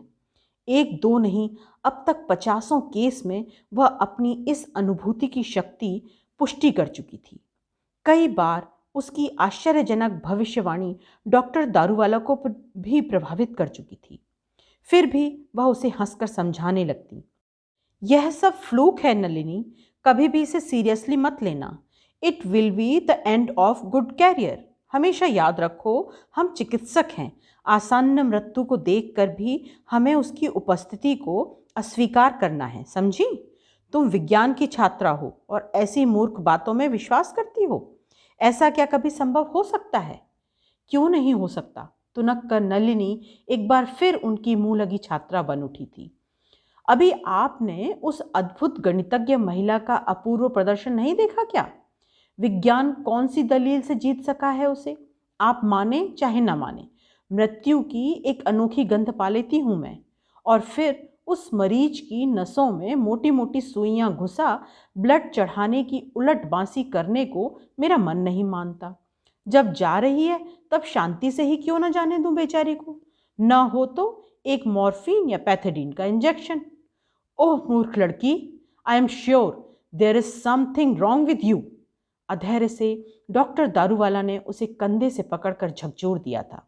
एक दो नहीं, अब तक 50 केस में वह अपनी इस अनुभूति की शक्ति पुष्टि कर चुकी थी। कई बार उसकी आश्चर्यजनक भविष्यवाणी डॉक्टर दारूवाला को भी प्रभावित कर चुकी थी। फिर भी वह उसे हंसकर समझाने लगती, यह सब फ्लूक है नलिनी, कभी भी इसे सीरियसली मत लेना। It will be the end of good career. हमेशा याद रखो, हम चिकित्सक हैं। आसन्न मृत्यु को देखकर भी हमें उसकी उपस्थिति को अस्वीकार करना है, समझी। तुम विज्ञान की छात्रा हो और ऐसी मूर्ख बातों में विश्वास करती हो। ऐसा क्या कभी संभव हो सकता है? क्यों नहीं हो सकता? तुनक कर नलिनी एक बार फिर उनकी मुंह लगी छात्रा बन उठी थी। अभी आपने उस अद्भुत गणितज्ञ महिला का अपूर्व प्रदर्शन नहीं देखा क्या? विज्ञान कौन सी दलील से जीत सका है उसे? आप माने चाहे ना माने, मृत्यु की एक अनोखी गंध पा लेती हूं मैं। और फिर उस मरीज की नसों में मोटी मोटी सुइयां घुसा ब्लड चढ़ाने की उलट बांसी करने को मेरा मन नहीं मानता। जब जा रही है तब शांति से ही क्यों ना जाने दूं बेचारी को। ना हो तो एक मॉर्फिन या पैथेडीन का इंजेक्शन। ओह मूर्ख लड़की, I am sure there is something wrong with you. अधैर्य से डॉक्टर दारूवाला ने उसे कंधे से पकड़कर झकझोर दिया था।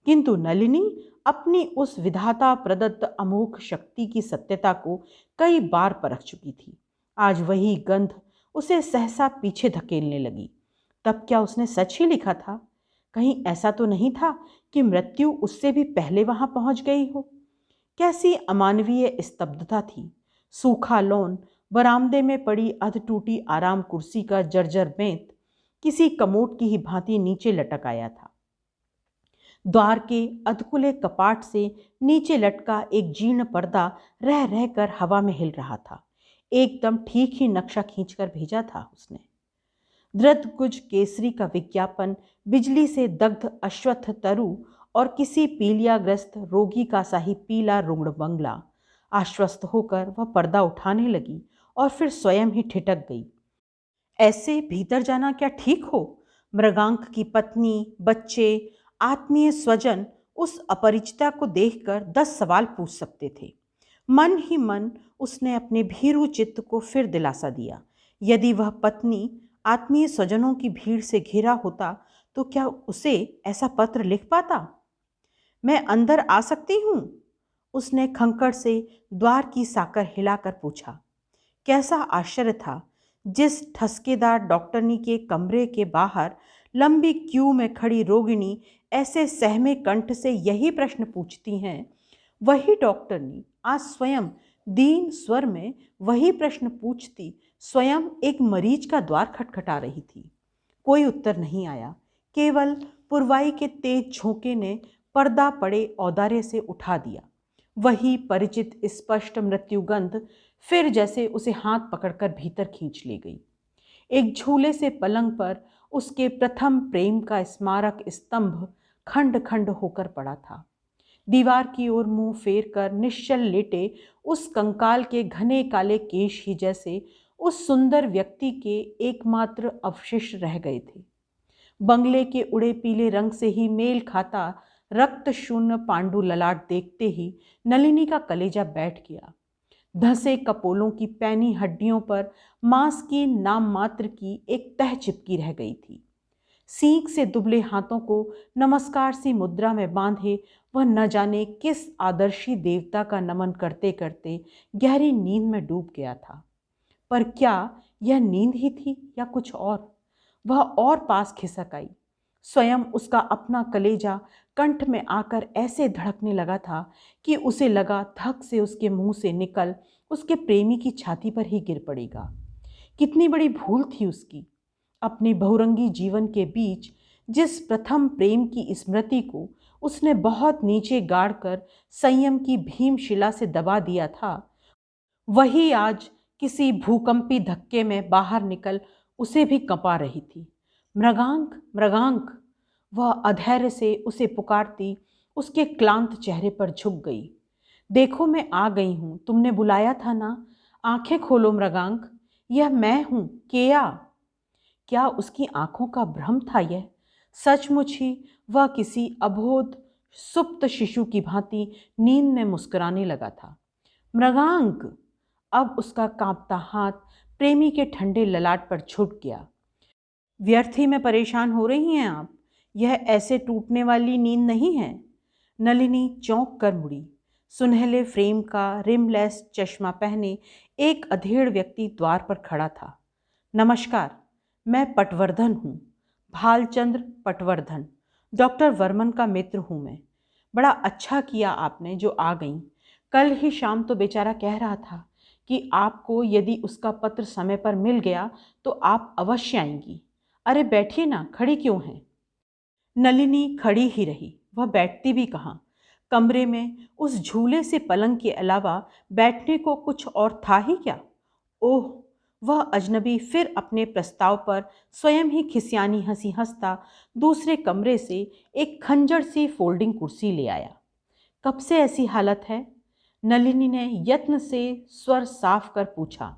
किंतु नलिनी अपनी उस विधाता प्रदत्त अमोघ शक्ति की सत्यता को कई बार परख चुकी थी। आज वही गंध उसे सहसा पीछे धकेलने लगी। तब क्या उसने सच ही लिखा था? कहीं ऐसा तो नहीं था कि मृत्यु उससे भी पहले वहां पहुंच गई हो? कैसी अमानवीय स्तब्धता थी। सूखा लॉन, बरामदे में पड़ी अध टूटी आराम कुर्सी का जर्जर बेंत किसी कमोड की ही भांति नीचे लटक आया था। द्वार के अधकुले कपाट से नीचे लटका एक जीर्ण पर्दा रह रहकर हवा में हिल रहा था। एकदम ठीक ही नक्शा खींचकर भेजा था उसने। धृतकुज केसरी का विज्ञापन, बिजली से दग्ध अश्वत्थ तरु और किसी पीलियाग्रस्त रोगी का सा ही पीला रुग्ण बंगला। आश्वस्त होकर वह पर्दा उठाने लगी और फिर स्वयं ही ठिठक गई। ऐसे भीतर जाना क्या ठीक हो? मृगांक की पत्नी, बच्चे, आत्मीय स्वजन उस अपरिचिता को देखकर 10 सवाल पूछ सकते थे। मन ही मन उसने अपने भीरू चित्त को फिर दिलासा दिया। यदि वह पत्नी आत्मीय स्वजनों की भीड़ से घिरा होता तो क्या उसे ऐसा पत्र लिख पाता? मैं अंदर आ सकती हूँ? उसने खंकड़ से द्वार की साकर हिलाकर पूछा। कैसा आश्चर्य था, जिस ठसकेदार डॉक्टरनी के कमरे के बाहर लंबी क्यू में खड़ी रोगिणी ऐसे सहमे कंठ से यही प्रश्न पूछती हैं, वही डॉक्टरनी आज स्वयं दीन स्वर में वही प्रश्न पूछती स्वयं एक मरीज का द्वार खटखटा रही थी। कोई उत्तर नहीं आया। केवल पुरवाई के तेज झोंके ने पर्दा पड़े औदार्य से उठा दिया। वही परिचित स्पष्ट मृत्युगंध फिर जैसे उसे हाथ पकड़कर भीतर खींच ले गई। एक झूले से पलंग पर उसके प्रथम प्रेम का स्मारक स्तंभ खंड खंड होकर पड़ा था। दीवार की ओर मुंह फेर कर निश्चल लेटे उस कंकाल के घने काले केश ही जैसे उस सुंदर व्यक्ति के एकमात्र अवशिष्ट रह गए थे। बंगले के उड़े पीले रंग से ही मेल खाता रक्त शून्य पांडु ललाट देखते ही नलिनी का कलेजा बैठ गया। धंसे कपोलों की पैनी हड्डियों पर मांस की नाम मात्र की एक तह चिपकी रह गई थी। सींग से दुबले हाथों को नमस्कार सी मुद्रा में बांधे वह न जाने किस आदर्शी देवता का नमन करते करते गहरी नींद में डूब गया था। पर क्या यह नींद ही थी या कुछ और? वह और पास खिसक आई। स्वयं उसका अपना कलेजा कंठ में आकर ऐसे धड़कने लगा था कि उसे लगा धक से उसके मुंह से निकल उसके प्रेमी की छाती पर ही गिर पड़ेगा। कितनी बड़ी भूल थी उसकी। अपने बहुरंगी जीवन के बीच जिस प्रथम प्रेम की स्मृति को उसने बहुत नीचे गाड़कर संयम की भीमशिला से दबा दिया था, वही आज किसी भूकंपी धक्के में बाहर निकल उसे भी कंपा रही थी। मृगांक, मृगांक, वह अधैर्य से उसे पुकारती उसके क्लांत चेहरे पर झुक गई। देखो, मैं आ गई हूं, तुमने बुलाया था ना, आंखें खोलो मृगांक, यह मैं हूं, केया। क्या उसकी आंखों का भ्रम था यह? सचमुच ही वह किसी अबोध सुप्त शिशु की भांति नींद में मुस्कुराने लगा था। मृगांक! अब उसका कांपता हाथ प्रेमी के ठंडे ललाट पर छूट गया। व्यर्थ ही में परेशान हो रही हैं आप, यह ऐसे टूटने वाली नींद नहीं है। नलिनी चौंक कर मुड़ी। सुनहले फ्रेम का रिमलेस चश्मा पहने एक अधेड़ व्यक्ति द्वार पर खड़ा था। नमस्कार, मैं पटवर्धन हूँ, भालचंद्र पटवर्धन, डॉक्टर वर्मन का मित्र हूँ मैं। बड़ा अच्छा किया आपने जो आ गई। कल ही शाम तो बेचारा कह रहा था कि आपको यदि उसका पत्र समय पर मिल गया तो आप अवश्य आएंगी। अरे बैठिए ना, खड़ी क्यों हैं? नलिनी खड़ी ही रही, वह बैठती भी कहाँ। कमरे में उस झूले से पलंग के अलावा बैठने को कुछ और था ही क्या? ओह, वह अजनबी फिर अपने प्रस्ताव पर स्वयं ही खिसियानी हंसी हंसता दूसरे कमरे से एक खंजर सी फोल्डिंग कुर्सी ले आया। कब से ऐसी हालत है? नलिनी ने यत्न से स्वर साफ कर पूछा।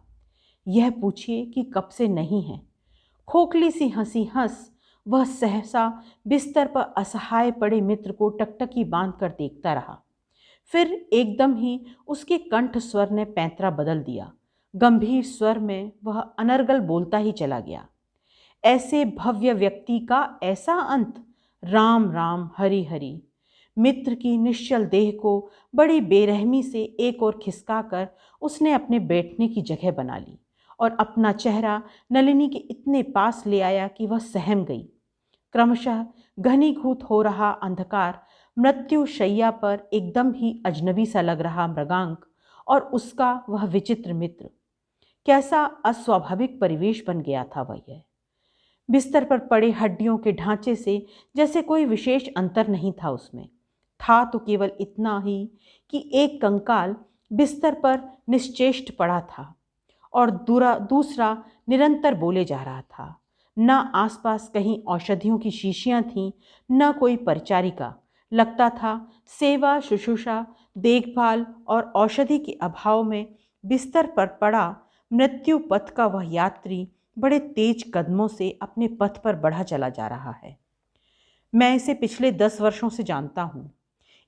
यह पूछिए कि कब से नहीं है। खोखली सी हंसी हंस वह सहसा बिस्तर पर असहाय पड़े मित्र को टकटकी बांधकर देखता रहा। फिर एकदम ही उसके कंठ स्वर ने पैंतरा बदल दिया। गंभीर स्वर में वह अनर्गल बोलता ही चला गया। ऐसे भव्य व्यक्ति का ऐसा अंत! राम राम, हरि हरि। मित्र की निश्चल देह को बड़ी बेरहमी से एक ओर खिसकाकर उसने अपने बैठने की जगह बना ली और अपना चेहरा नलिनी के इतने पास ले आया कि वह सहम गई। क्रमशः घनीभूत हो रहा अंधकार मृत्यु शैया पर एकदम ही अजनबी सा लग रहा मृगांक और उसका वह विचित्र मित्र। कैसा अस्वाभाविक परिवेश बन गया था वह यह। बिस्तर पर पड़े हड्डियों के ढांचे से जैसे कोई विशेष अंतर नहीं था उसमें। था तो केवल इतना ही कि एक कंकाल बिस्तर पर निश्चेष्ट पड़ा था और दूसरा निरंतर बोले जा रहा था। न आसपास कहीं औषधियों की शीशियां थीं, न कोई परिचारिका। लगता था सेवा, शुश्रूषा, देखभाल और औषधि के अभाव में बिस्तर पर पड़ा मृत्यु पथ का वह यात्री बड़े तेज कदमों से अपने पथ पर बढ़ा चला जा रहा है। मैं इसे पिछले 10 वर्षों से जानता हूँ।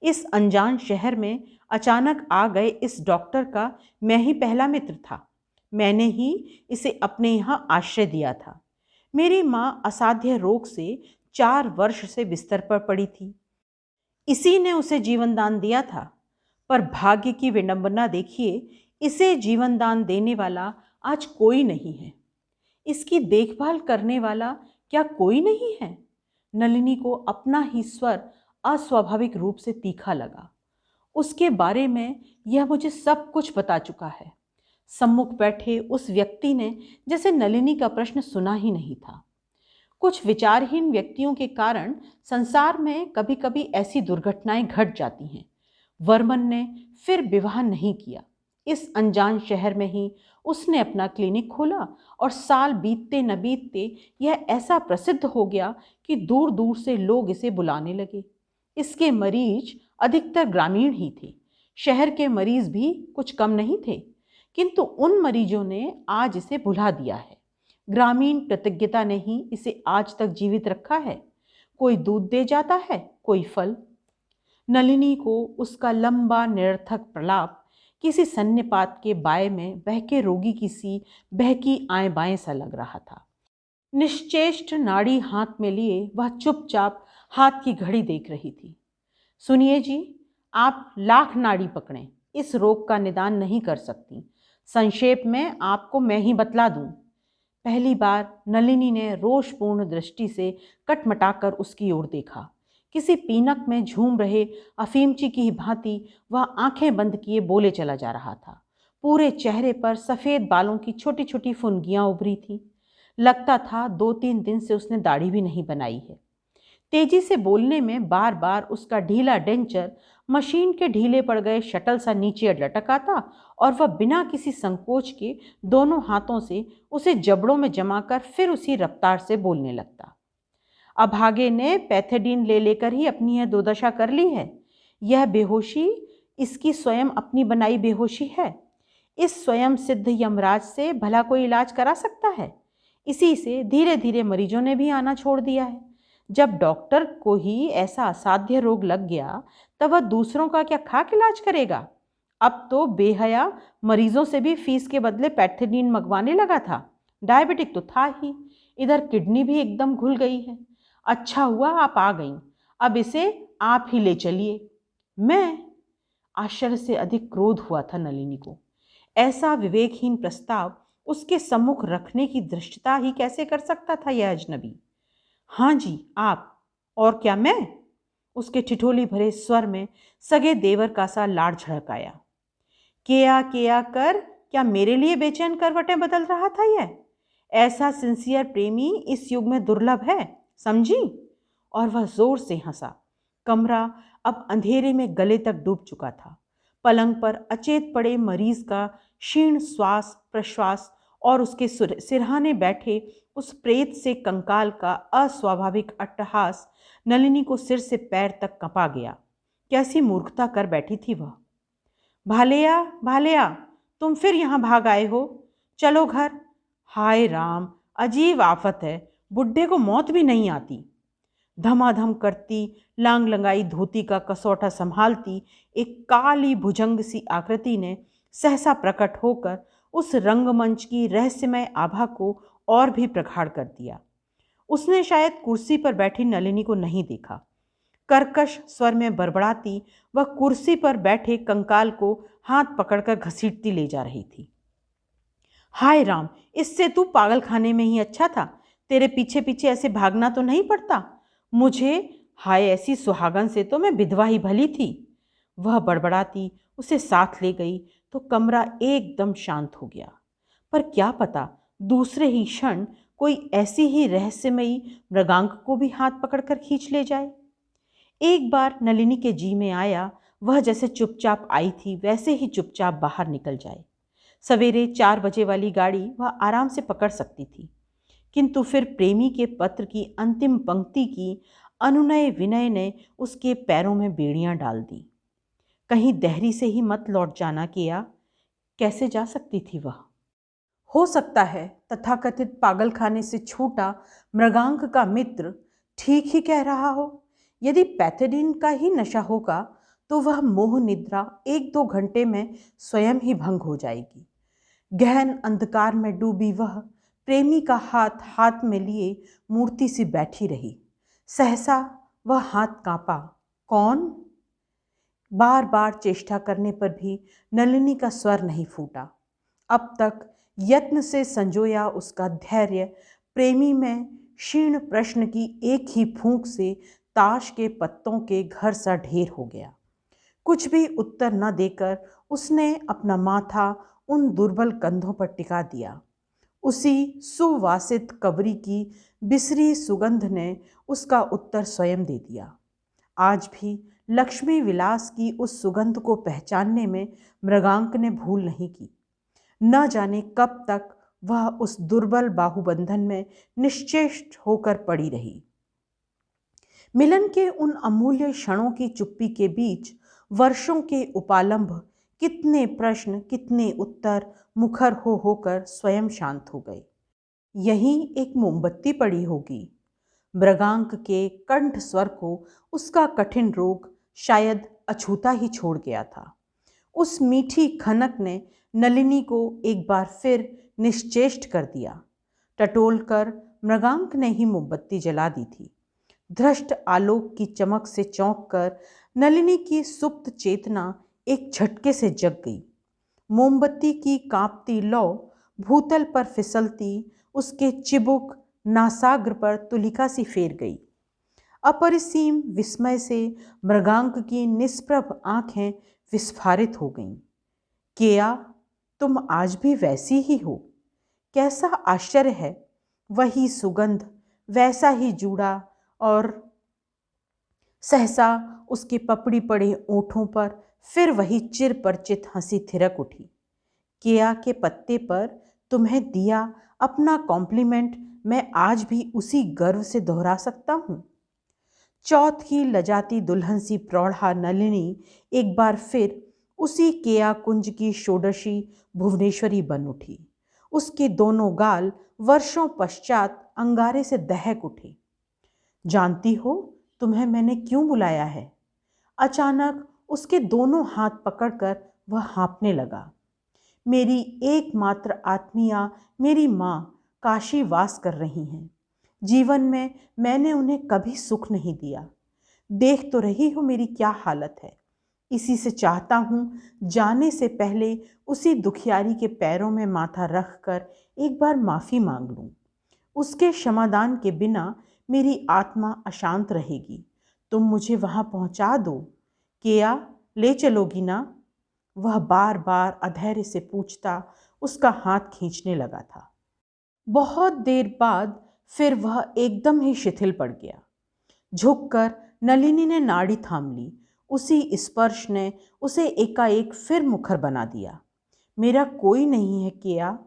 इस अनजान शहर में अचानक आ गए इस डॉक्टर का मैं ही पहला मित्र था। मैंने ही इसे अपने यहाँ आश्रय दिया था। मेरी माँ असाध्य रोग से 4 वर्ष से बिस्तर पर पड़ी थी। इसी ने उसे जीवन दान दिया था। पर भाग्य की विडंबना देखिए, इसे जीवन दान देने वाला आज कोई नहीं है। इसकी देखभाल करने वाला क्या कोई नहीं है? नलिनी को अपना ही स्वर अस्वाभाविक रूप से तीखा लगा। उसके बारे में यह मुझे सब कुछ बता चुका है। सम्मुख बैठे उस व्यक्ति ने जैसे नलिनी का प्रश्न सुना ही नहीं था। कुछ विचारहीन व्यक्तियों के कारण संसार में कभी कभी ऐसी दुर्घटनाएं घट जाती हैं। वर्मन ने फिर विवाह नहीं किया। इस अनजान शहर में ही उसने अपना क्लिनिक खोला और साल बीतते न बीतते यह ऐसा प्रसिद्ध हो गया कि दूर दूर से लोग इसे बुलाने लगे। इसके मरीज अधिकतर ग्रामीण ही थे। शहर के मरीज भी कुछ कम नहीं थे, किंतु उन मरीजों ने आज इसे भुला दिया है। ग्रामीण कृतज्ञता ने ही इसे आज तक जीवित रखा है। कोई दूध दे जाता है, कोई फल। नलिनी को उसका लंबा निरर्थक प्रलाप किसी सन्निपात के बाय में बहके रोगी की सी बहकी आएं बाएं सा लग रहा था। निश्चेष्ट नाड़ी हाथ में लिए वह चुपचाप हाथ की घड़ी देख रही थी। सुनिए जी, आप लाख नाड़ी पकड़ें, इस रोग का निदान नहीं कर सकती। संक्षेप में आपको मैं ही बतला दूं। पहली बार नलिनी ने रोषपूर्ण दृष्टि से कटमटाकर उसकी ओर देखा। किसी पीनक में झूम रहे अफीमची की भांति वह आंखें बंद किए बोले चला जा रहा था। पूरे चेहरे पर सफ़ेद बालों की छोटी छोटी फुनगियां उभरी थीं। लगता था 2-3 दिन से उसने दाढ़ी भी नहीं बनाई है। तेजी से बोलने में बार बार उसका ढीला डेंचर मशीन के ढीले पड़ गए शटल सा नीचे लटक आता और वह बिना किसी संकोच के दोनों हाथों से उसे जबड़ों में जमाकर फिर उसी रफ्तार से बोलने लगता। अभागे ने पैथेडीन ले लेकर ही अपनी यह दुर्दशा कर ली है। यह बेहोशी इसकी स्वयं अपनी बनाई बेहोशी है। इस स्वयं सिद्ध यमराज से भला कोई इलाज करा सकता है? इसी से धीरे धीरे मरीजों ने भी आना छोड़ दिया है। जब डॉक्टर को ही ऐसा असाध्य रोग लग गया तब वह दूसरों का क्या खाक इलाज करेगा? अब तो बेहया मरीजों से भी फीस के बदले पैथेडीन मंगवाने लगा था। डायबिटिक तो था ही, इधर किडनी भी एकदम घुल गई है। अच्छा हुआ आप आ गईं, अब इसे आप ही ले चलिए। मैं? आश्चर्य से अधिक क्रोध हुआ था नलिनी को। ऐसा विवेकहीन प्रस्ताव उसके सम्मुख रखने की धृष्टता ही कैसे कर सकता था यह अजनबी? हाँ जी आप, और क्या मैं? उसके ठिठोली भरे स्वर में सगे देवर का सा लाड़ झड़काया। केया कर क्या मेरे लिए बेचैन करवटें बदल रहा था यह? ऐसा सिंसियर प्रेमी इस युग में दुर्लभ है, समझी? और वह जोर से हंसा। कमरा अब अंधेरे में गले तक डूब चुका था। पलंग पर अचेत पड़े मरीज का क्षीण श्वास प्रश्वास और उसके सिरहाने बैठे उस प्रेत से कंकाल का अस्वाभाविक अट्टहास नलिनी को सिर से पैर तक कंपा गया। कैसी मूर्खता कर बैठी थी वह। भालेया भालेया, तुम फिर यहाँ भाग आए हो? चलो घर। हाय राम, अजीब आफत है, बुढ़े को मौत भी नहीं आती। धमाधम करती लांग लंगाई धोती का कसौटा संभालती एक काली भुजंग सी आकृति ने सहसा प्रकट होकर उस रंगमंच की रहस्यमय आभा को और भी प्रगाढ़ कर दिया। उसने शायद कुर्सी पर बैठी नलिनी को नहीं देखा। कर्कश स्वर में बड़बड़ाती वह कुर्सी पर बैठे कंकाल को हाथ पकड़कर घसीटती ले जा रही थी। हाय राम, इससे तू पागलखाने में ही अच्छा था। तेरे पीछे पीछे ऐसे भागना तो नहीं पड़ता मुझे। हाय, ऐसी सुहागन से तो मैं विधवा ही भली थी। वह बड़बड़ाती उसे साथ ले गई तो कमरा एकदम शांत हो गया। पर क्या पता दूसरे ही क्षण कोई ऐसी ही रहस्यमयी मृगांक को भी हाथ पकड़कर खींच ले जाए। एक बार नलिनी के जी में आया वह जैसे चुपचाप आई थी वैसे ही चुपचाप बाहर निकल जाए। सवेरे 4 बजे वाली गाड़ी वह आराम से पकड़ सकती थी, किंतु फिर प्रेमी के पत्र की अंतिम पंक्ति की अनुनय विनय ने उसके पैरों में बेड़ियां डाल दी। कहीं देहरी से ही मत लौट जाना किया। कैसे जा सकती थी वह? हो सकता है तथाकथित पागलखाने से छूटा मृगांक का मित्र ठीक ही कह रहा हो। यदि पैथेडीन का ही नशा होगा तो वह मोह निद्रा 1-2 घंटे में स्वयं ही भंग हो जाएगी। गहन अंधकार में डूबी वह प्रेमी का हाथ हाथ में लिए मूर्ति सी बैठी रही। सहसा वह हाथ कांपा। कौन? बार बार चेष्टा करने पर भी नलिनी का स्वर नहीं फूटा। अब तक यत्न से संजोया उसका धैर्य प्रेमी में क्षीण प्रश्न की एक ही फूंक से ताश के पत्तों के घर सा ढेर हो गया। कुछ भी उत्तर न देकर उसने अपना माथा उन दुर्बल कंधों पर टिका दिया। उसी सुवासित कवरी की बिसरी सुगंध ने उसका उत्तर स्वयं दे दिया। आज भी लक्ष्मी विलास की उस सुगंध को पहचानने में मृगांक ने भूल नहीं की। न जाने कब तक वह उस दुर्बल बाहुबंधन में निश्चेष्ट होकर पड़ी रही। मिलन के उन अमूल्य क्षणों की चुप्पी के बीच वर्षों के उपालंभ कितने प्रश्न कितने उत्तर मुखर होकर स्वयं शांत हो गए। यहीं एक मोमबत्ती पड़ी होगी। मृगांक के कंठ स्वर को उसका कठिन रोग शायद अछूता ही छोड़ गया था। उस मीठी खनक ने नलिनी को एक बार फिर निश्चेष्ट कर दिया। टटोल कर मृगांक ने ही मोमबत्ती जला दी थी। धृष्ट आलोक की चमक से चौंक कर नलिनी की सुप्त चेतना एक झटके से जग गई। मोमबत्ती की कांपती लौ भूतल पर फिसलती उसके चिबुक नासाग्र पर तुलिका सी फेर गई। अपरिसीम विस्मय से मृगांक की निष्प्रभ आंखें विस्फारित हो गईं। केया, तुम आज भी वैसी ही हो। कैसा आश्चर्य है, वही सुगंध, वैसा ही जूड़ा। और सहसा उसके पपड़ी पड़े ओंठों पर फिर वही चिर परिचित हंसी थिरक उठी। केया के पत्ते पर तुम्हें दिया अपना कॉम्प्लीमेंट मैं आज भी उसी गर्व से दोहरा सकता हूँ। चौथ की लजाती दुल्हन सी प्रौढ़ा नलिनी एक बार फिर उसी केया कुंज की षोडशी भुवनेश्वरी बन उठी। उसके दोनों गाल वर्षों पश्चात अंगारे से दहक उठे। जानती हो तुम्हें मैंने क्यों बुलाया है? अचानक उसके दोनों हाथ पकड़कर वह हाँफने लगा। मेरी एकमात्र आत्मिया मेरी माँ काशी वास कर रही हैं। जीवन में मैंने उन्हें कभी सुख नहीं दिया। देख तो रही हो मेरी क्या हालत है। इसी से चाहता हूँ जाने से पहले उसी दुखियारी के पैरों में माथा रख कर एक बार माफ़ी मांग लूँ। उसके क्षमादान के बिना मेरी आत्मा अशांत रहेगी। तुम मुझे वहाँ पहुँचा दो। केया, ले चलोगी ना? वह बार बार अधैर्य से पूछता उसका हाथ खींचने लगा था। बहुत देर बाद फिर वह एकदम ही शिथिल पड़ गया। झुककर नलिनी ने नाड़ी थाम ली। उसी स्पर्श ने उसे एकाएक फिर मुखर बना दिया। मेरा कोई नहीं है केया।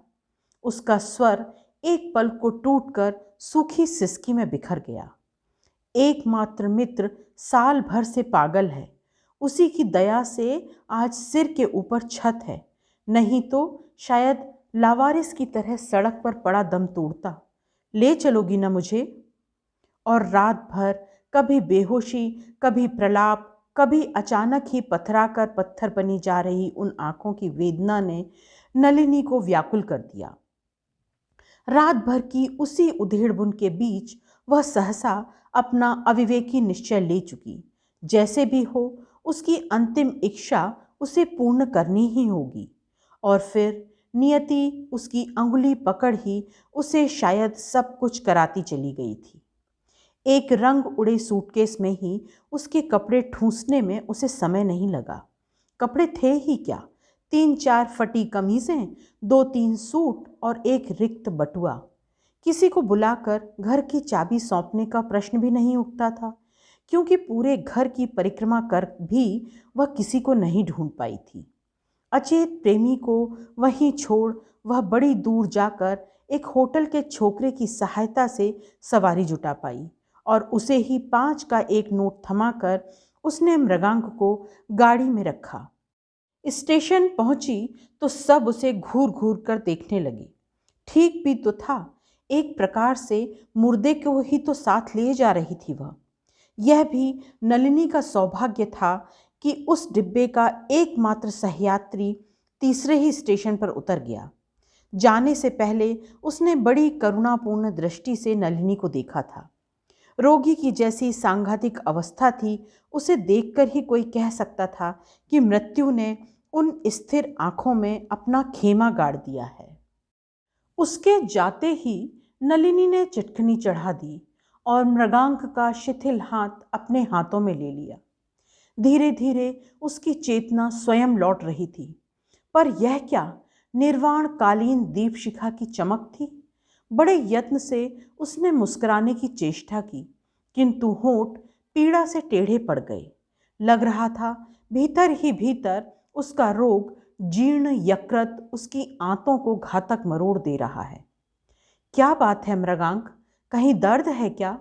उसका स्वर एक पल को टूटकर सूखी सिसकी में बिखर गया। एकमात्र मित्र साल भर से पागल है। उसी की दया से आज सिर के ऊपर छत है, नहीं तो शायद लावारिस की तरह सड़क पर पड़ा दम तोड़ता। ले चलोगी ना मुझे? और रात भर कभी बेहोशी, कभी प्रलाप, कभी अचानक ही पथरा कर पत्थर बनी जा रही उन आंखों की वेदना ने नलिनी को व्याकुल कर दिया। रात भर की उसी उधेड़बुन के बीच वह सहसा अपना अविवेकी निश्चय ले चुकी। जैसे भी हो उसकी अंतिम इच्छा उसे पूर्ण करनी ही होगी। और फिर नियति उसकी अंगुली पकड़ ही उसे शायद सब कुछ कराती चली गई थी। एक रंग उड़े सूटकेस में ही उसके कपड़े ठूंसने में उसे समय नहीं लगा। कपड़े थे ही क्या, 3-4 फटी कमीजें, 2-3 सूट और एक रिक्त बटुआ। किसी को बुलाकर घर की चाबी सौंपने का प्रश्न भी नहीं उठता था, क्योंकि पूरे घर की परिक्रमा कर भी वह किसी को नहीं ढूंढ पाई थी। अचेत प्रेमी को वहीं छोड़ वह बड़ी दूर जाकर एक होटल के छोकरे की सहायता से सवारी जुटा पाई और उसे ही 5 का एक नोट थमाकर उसने मृगांक को गाड़ी में रखा। स्टेशन पहुंची तो सब उसे घूर घूर कर देखने लगे। ठीक भी तो था, एक प्रकार से मुर्दे को ही तो साथ ले जा रही थी वह। यह भी नलिनी का सौभाग्य था कि उस डिब्बे का एकमात्र सहयात्री तीसरे ही स्टेशन पर उतर गया। जाने से पहले उसने बड़ी करुणापूर्ण दृष्टि से नलिनी को देखा था। रोगी की जैसी सांघातिक अवस्था थी, उसे देखकर ही कोई कह सकता था कि मृत्यु ने उन स्थिर आंखों में अपना खेमा गाड़ दिया है। उसके जाते ही नलिनी ने चिटकनी चढ़ा दी और मृगांक का शिथिल हाथ अपने हाथों में ले लिया। धीरे धीरे उसकी चेतना स्वयं लौट रही थी, पर यह क्या निर्वाण कालीन दीपशिखा की चमक थी। बड़े यत्न से उसने मुस्कुराने की चेष्टा की, किंतु होंठ पीड़ा से टेढ़े पड़ गए। लग रहा था भीतर ही भीतर उसका रोग जीर्ण यकृत उसकी आंतों को घातक मरोड़ दे रहा है। क्या बात है मृगांक, कहीं दर्द है क्या?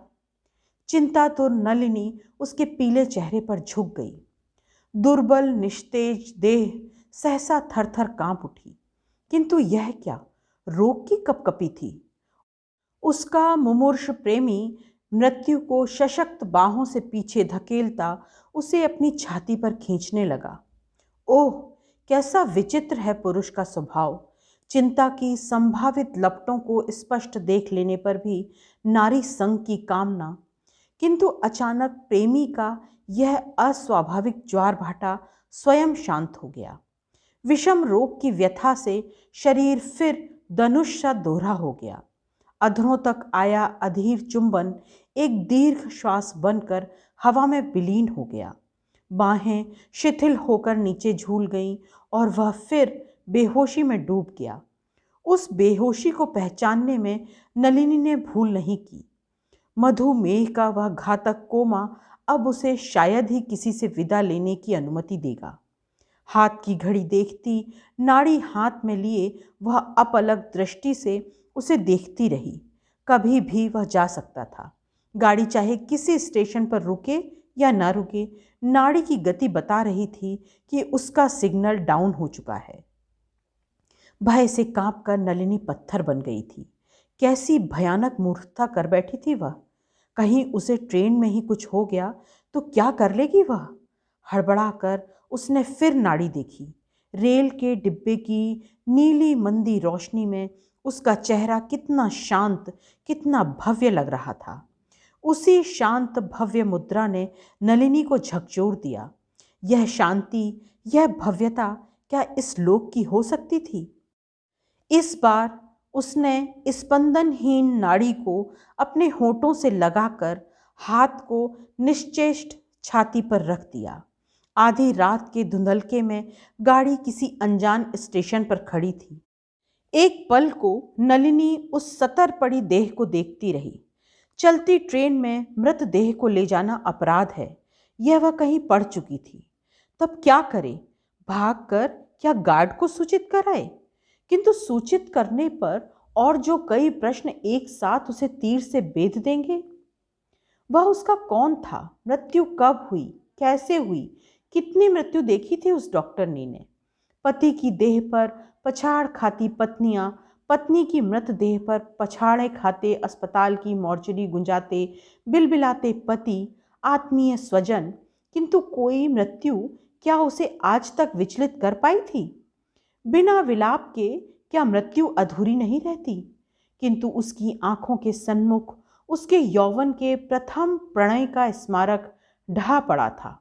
चिंतातुर नलिनी उसके पीले चेहरे पर झुक गई। दुर्बल निस्तेज देह सहसा थरथर कांप उठी। किंतु यह क्या रोग की कपकपी थी। उसका मुमूर्ष प्रेमी मृत्यु को सशक्त बाहों से पीछे धकेलता उसे अपनी छाती पर खींचने लगा। ओह, कैसा विचित्र है पुरुष का स्वभाव। चिंता की संभावित लपटों को स्पष्ट देख लेने पर भी नारी संग की कामना। किंतु अचानक प्रेमी का यह अस्वाभाविक ज्वार भाटा स्वयं शांत हो गया। विषम रोग की व्यथा से शरीर फिर धनुष सा दोहरा हो गया। अधरों तक आया अधीर चुंबन एक दीर्घ श्वास बनकर हवा में विलीन हो गया। बाहें शिथिल होकर नीचे झूल गईं और वह फिर बेहोशी में डूब गया। उस बेहोशी को पहचानने में नलिनी ने भूल नहीं की। मधुमेह का वह घातक कोमा अब उसे शायद ही किसी से विदा लेने की अनुमति देगा। हाथ की घड़ी देखती, नाड़ी हाथ में लिए वह अपलक दृष्टि से उसे देखती रही। कभी भी वह जा सकता था। गाड़ी चाहे किसी स्टेशन पर रुके या ना रुके, नाड़ी की गति बता रही थी कि उसका सिग्नल डाउन हो चुका है। भय से कांपकर नलिनी पत्थर बन गई थी। कैसी भयानक मूर्खता कर बैठी थी वह। कहीं उसे ट्रेन में ही कुछ हो गया तो क्या कर लेगी वह। हड़बड़ाकर उसने फिर नाड़ी देखी। रेल के डिब्बे की नीली मंदी रोशनी में उसका चेहरा कितना शांत, कितना भव्य लग रहा था। उसी शांत भव्य मुद्रा ने नलिनी को झकझोर दिया। यह शांति, यह भव्यता क्या इस लोक की हो सकती थी? इस बार उसने स्पंदनहीन नाड़ी को अपने होठों से लगाकर हाथ को निश्चेष्ट छाती पर रख दिया। आधी रात के धुंधलके में गाड़ी किसी अनजान स्टेशन पर खड़ी थी। एक पल को नलिनी उस सतर पड़ी देह को देखती रही। चलती ट्रेन में मृतदेह को ले जाना अपराध है, यह वह कहीं पढ़ चुकी थी। तब क्या करे? भागकर क्या गार्ड को सूचित कराए? किंतु सूचित करने पर और जो कई प्रश्न एक साथ उसे तीर से बेध देंगे। वह उसका कौन था? मृत्यु कब हुई? कैसे हुई? कितनी मृत्यु देखी थी उस डॉक्टरनी ने? पति की देह पर पछाड़ खाती पत्नियां, पत्नी की मृतदेह पर पछाड़े खाते अस्पताल की मॉर्चरी गुंजाते बिलबिलाते पति, आत्मीय स्वजन, किंतु कोई मृत्यु क्या उसे आज तक विचलित कर पाई थी? बिना विलाप के क्या मृत्यु अधूरी नहीं रहती? किंतु उसकी आंखों के सन्मुख उसके यौवन के प्रथम प्रणय का स्मारक ढहा पड़ा था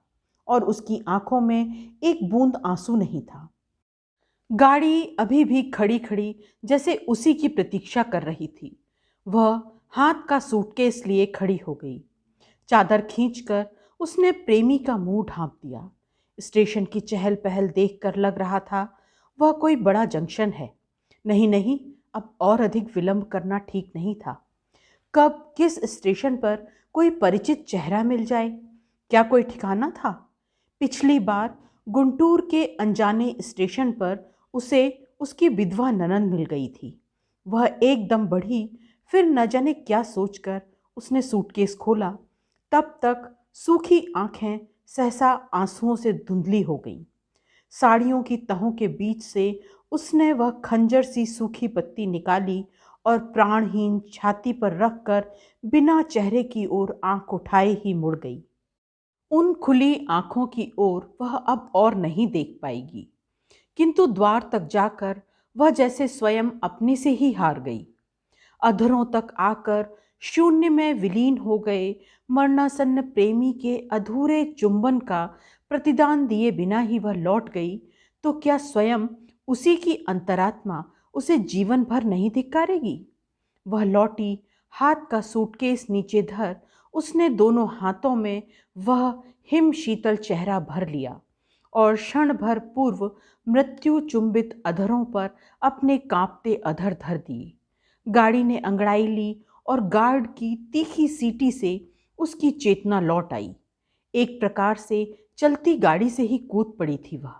और उसकी आंखों में एक बूंद आंसू नहीं था। गाड़ी अभी भी खड़ी खड़ी जैसे उसी की प्रतीक्षा कर रही थी। वह हाथ का सूटकेस लिए खड़ी हो गई। चादर खींचकर उसने प्रेमी का मुंह ढांप दिया। स्टेशन की चहल पहल देखकर लग रहा था वह कोई बड़ा जंक्शन है। नहीं नहीं, अब और अधिक विलंब करना ठीक नहीं था। कब किस स्टेशन पर कोई परिचित चेहरा मिल जाए, क्या कोई ठिकाना था? पिछली बार गुंटूर के अनजाने स्टेशन पर उसे उसकी विधवा ननद मिल गई थी। वह एकदम बढ़ी, फिर न जाने क्या सोचकर उसने सूटकेस खोला। तब तक सूखी आंखें सहसा आंसुओं से धुंधली हो गईं। साड़ियों की तहों के बीच से उसने वह खंजर सी सूखी पत्ती निकाली और प्राणहीन छाती पर रखकर बिना चेहरे की ओर आंख उठाए ही मुड़ गई। उन खुली आंखों की ओर वह अब और नहीं देख पाएगी। किंतु द्वार तक जाकर वह जैसे स्वयं अपने से ही हार गई। अधरों तक आकर शून्य में विलीन हो गए मरणासन्न प्रेमी के अधूरे चुंबन का प्रतिदान दिए बिना ही वह लौट गई, तो क्या स्वयं उसी की अंतरात्मा उसे जीवन भर नहीं धिक्कारेगी? वह लौटी, हाथ का सूटकेस नीचे धर उसने दोनों हाथों में वह हिम शीतल चेहरा भर लिया और क्षण भर पूर्व मृत्यु चुंबित अधरों पर अपने कांपते अधर धर दिए। गाड़ी ने अंगड़ाई ली और गार्ड की तीखी सीटी से उसकी चेतना लौट आई। एक प्रकार से चलती गाड़ी से ही कूद पड़ी थी वह।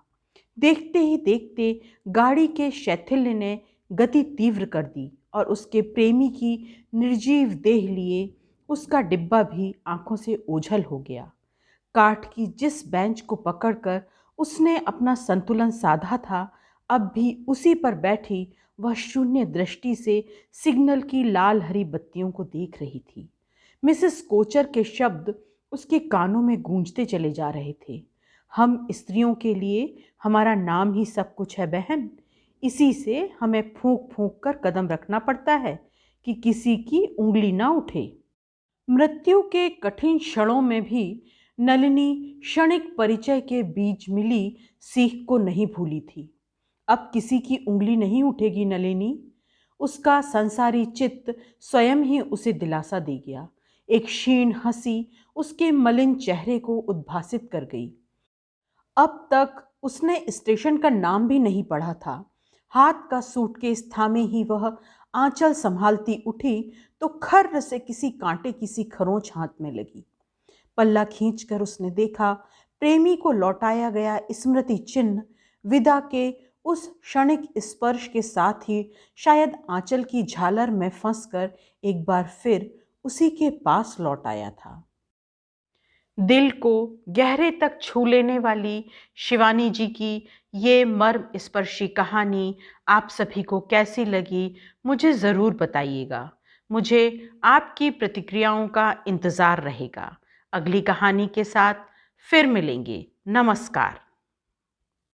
देखते ही देखते गाड़ी के शैथिल्य ने गति तीव्र कर दी और उसके प्रेमी की निर्जीव देह लिए उसका डिब्बा भी आंखों से ओझल हो गया। काठ की जिस बेंच को पकड़कर उसने अपना संतुलन साधा था, अब भी उसी पर बैठी वह शून्य दृष्टि से सिग्नल की लाल हरी बत्तियों को देख रही थी। मिसेस कोचर के शब्द उसके कानों में गूंजते चले जा रहे थे। हम स्त्रियों के लिए हमारा नाम ही सब कुछ है बहन। इसी से हमें फूंक फूंक कर कदम रखना पड़ता है कि किसी की उंगली ना उठे। मृत्यु के कठिन क्षणों में भी नलिनी क्षणिक परिचय के बीच मिली सीख को नहीं भूली थी। अब किसी की उंगली नहीं उठेगी नलिनी। उसका संसारी चित्त स्वयं ही उसे दिलासा दे गया। एक क्षीण हंसी उसके मलिन चेहरे को उद्भासित कर गई। अब तक उसने स्टेशन का नाम भी नहीं पढ़ा था। हाथ का सूटकेस थामे ही वह आंचल संभालती उठी तो खर्र से किसी कांटे की सी खरोंच हाथ में लगी। पल्ला खींचकर उसने देखा, प्रेमी को लौटाया गया स्मृति चिन्ह विदा के उस क्षणिक स्पर्श के साथ ही शायद आंचल की झालर में फंसकर एक बार फिर उसी के पास लौट आया था। दिल को गहरे तक छू लेने वाली शिवानी जी की ये मर्म स्पर्शी कहानी आप सभी को कैसी लगी, मुझे ज़रूर बताइएगा। मुझे आपकी प्रतिक्रियाओं का इंतज़ार रहेगा। अगली कहानी के साथ फिर मिलेंगे। नमस्कार।